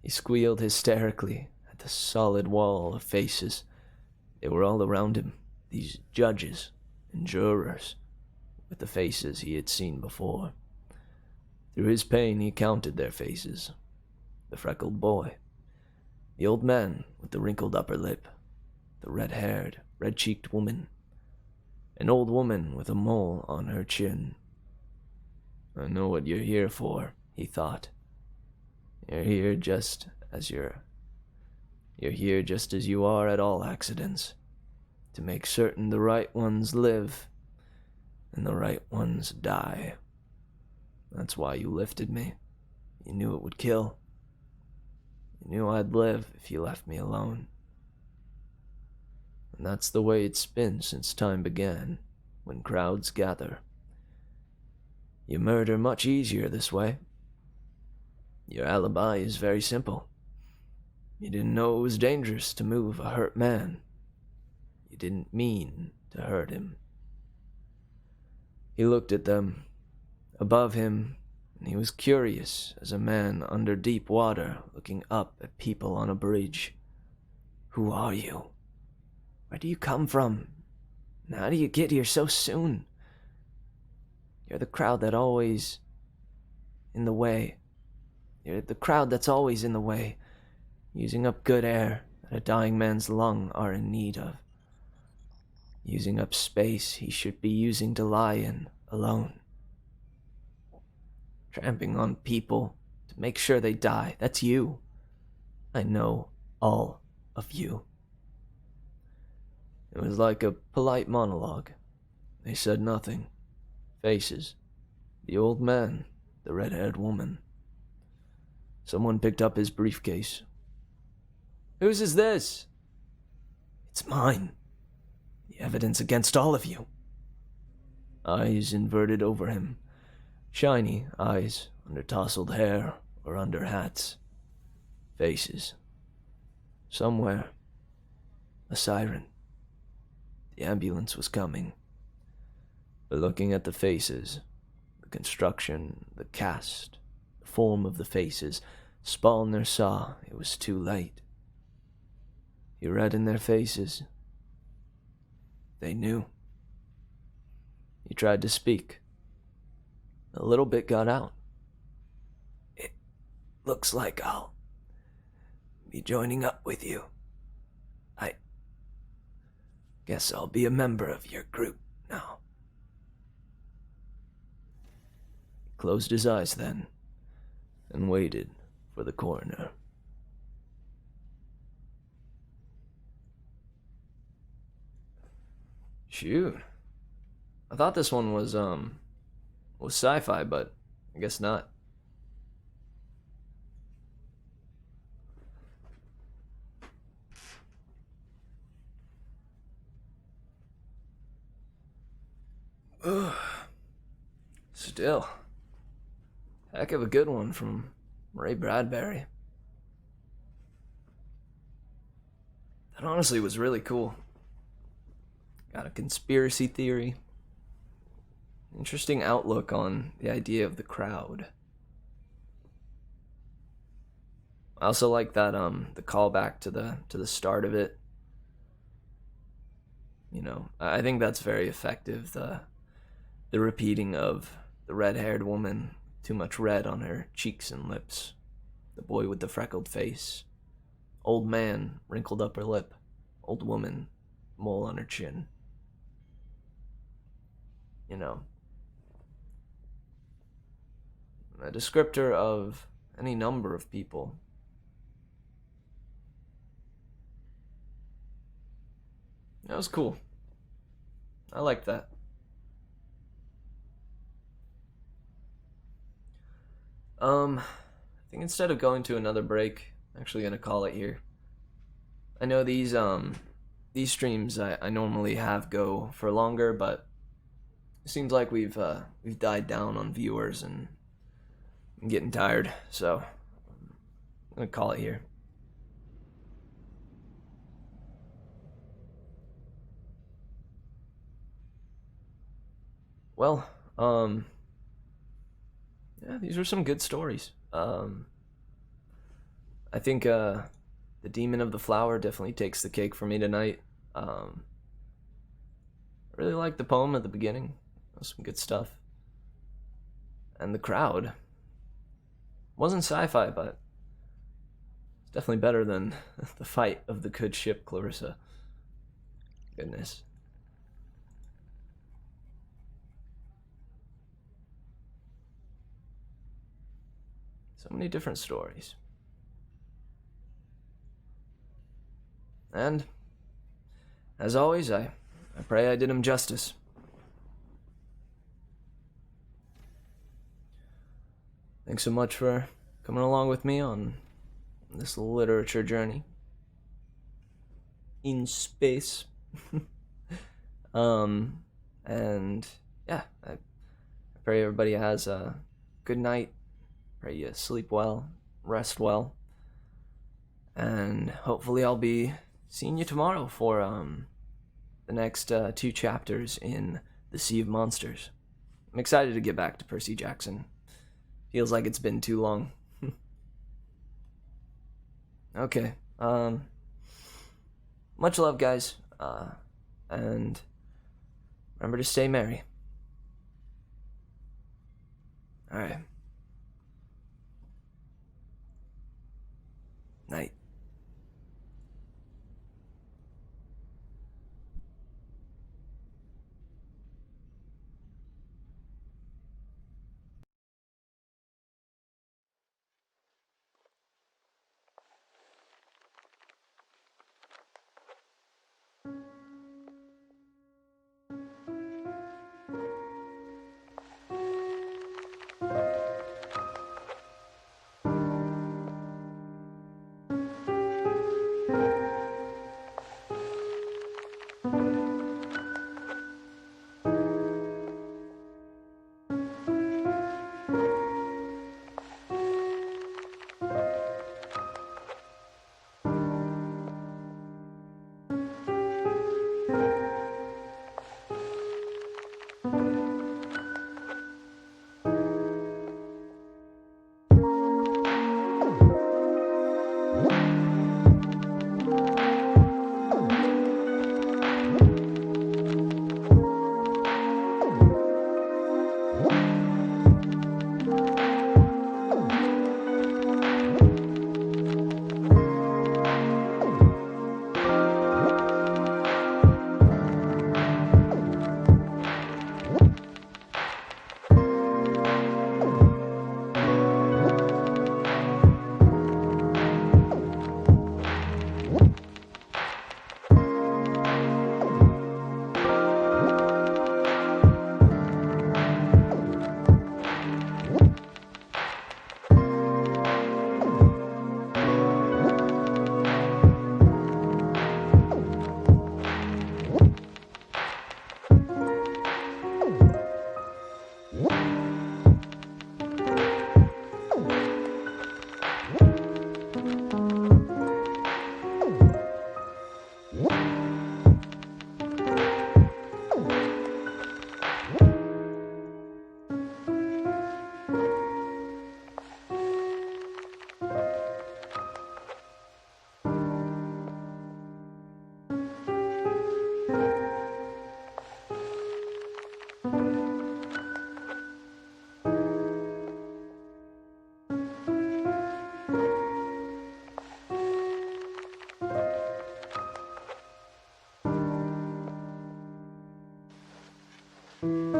He squealed hysterically at the solid wall of faces. They were all around him, these judges and jurors, with the faces he had seen before. Through his pain he counted their faces. The freckled boy, the old man with the wrinkled upper lip, the red-haired, red-cheeked woman, an old woman with a mole on her chin. "I know what you're here for," he thought. You're here just as you are at all accidents, to make certain the right ones live and the right ones die. That's why you lifted me. You knew it would kill. You knew I'd live if you left me alone. And that's the way it's been since time began, when crowds gather. You murder much easier this way. Your alibi is very simple. You didn't know it was dangerous to move a hurt man. You didn't mean to hurt him. He looked at them. Above him, and he was curious as a man under deep water looking up at people on a bridge. "Who are you? Where do you come from? And how do you get here so soon? You're the crowd that always in the way. You're the crowd that's always in the way, using up good air that a dying man's lungs are in need of. Using up space he should be using to lie in, alone. Tramping on people to make sure they die. That's you. I know all of you." It was like a polite monologue. They said nothing. Faces. The old man, the red-haired woman. Someone picked up his briefcase. "Whose is this?" "It's mine. The evidence against all of you." Eyes inverted over him. Shiny eyes under tousled hair or under hats. Faces. Somewhere. A siren. The ambulance was coming. But looking at the faces, the construction, the cast, the form of the faces, Spallner saw it was too late. He read in their faces. They knew. He tried to speak. A little bit got out. It looks like I'll be joining up with you. I guess I'll be a member of your group now. He closed his eyes then and waited for the coroner. Shoot. I thought this one was sci-fi, but I guess not. Ugh. Still. Heck of a good one from Ray Bradbury. That honestly was really cool. Got a conspiracy theory. Interesting outlook on the idea of the crowd. I also like that the callback to the start of it. You know, I think that's very effective. The repeating of the red-haired woman, too much red on her cheeks and lips. The boy with the freckled face. Old man, wrinkled upper lip. Old woman, mole on her chin. You know, a descriptor of any number of people. That was cool. I like that. I think instead of going to another break, I'm actually gonna call it here. I know these streams I normally have go for longer, but it seems like we've died down on viewers and I'm getting tired, so I'm gonna call it here. Well, yeah, these were some good stories. I think the Demon of the Flower definitely takes the cake for me tonight. I really liked the poem at the beginning. That was some good stuff. And the crowd wasn't sci-fi, but it's definitely better than the fight of the good ship Clarissa. Goodness. So many different stories. And, as always, I pray I did him justice. Thanks so much for coming along with me on this literature journey in space. And yeah, I pray everybody has a good night. Pray you sleep well, rest well, and hopefully I'll be seeing you tomorrow for the next 2 chapters in The Sea of Monsters. I'm excited to get back to Percy Jackson. Feels like it's been too long. Okay. Much love, guys. And remember to stay merry. Alright. Night. Play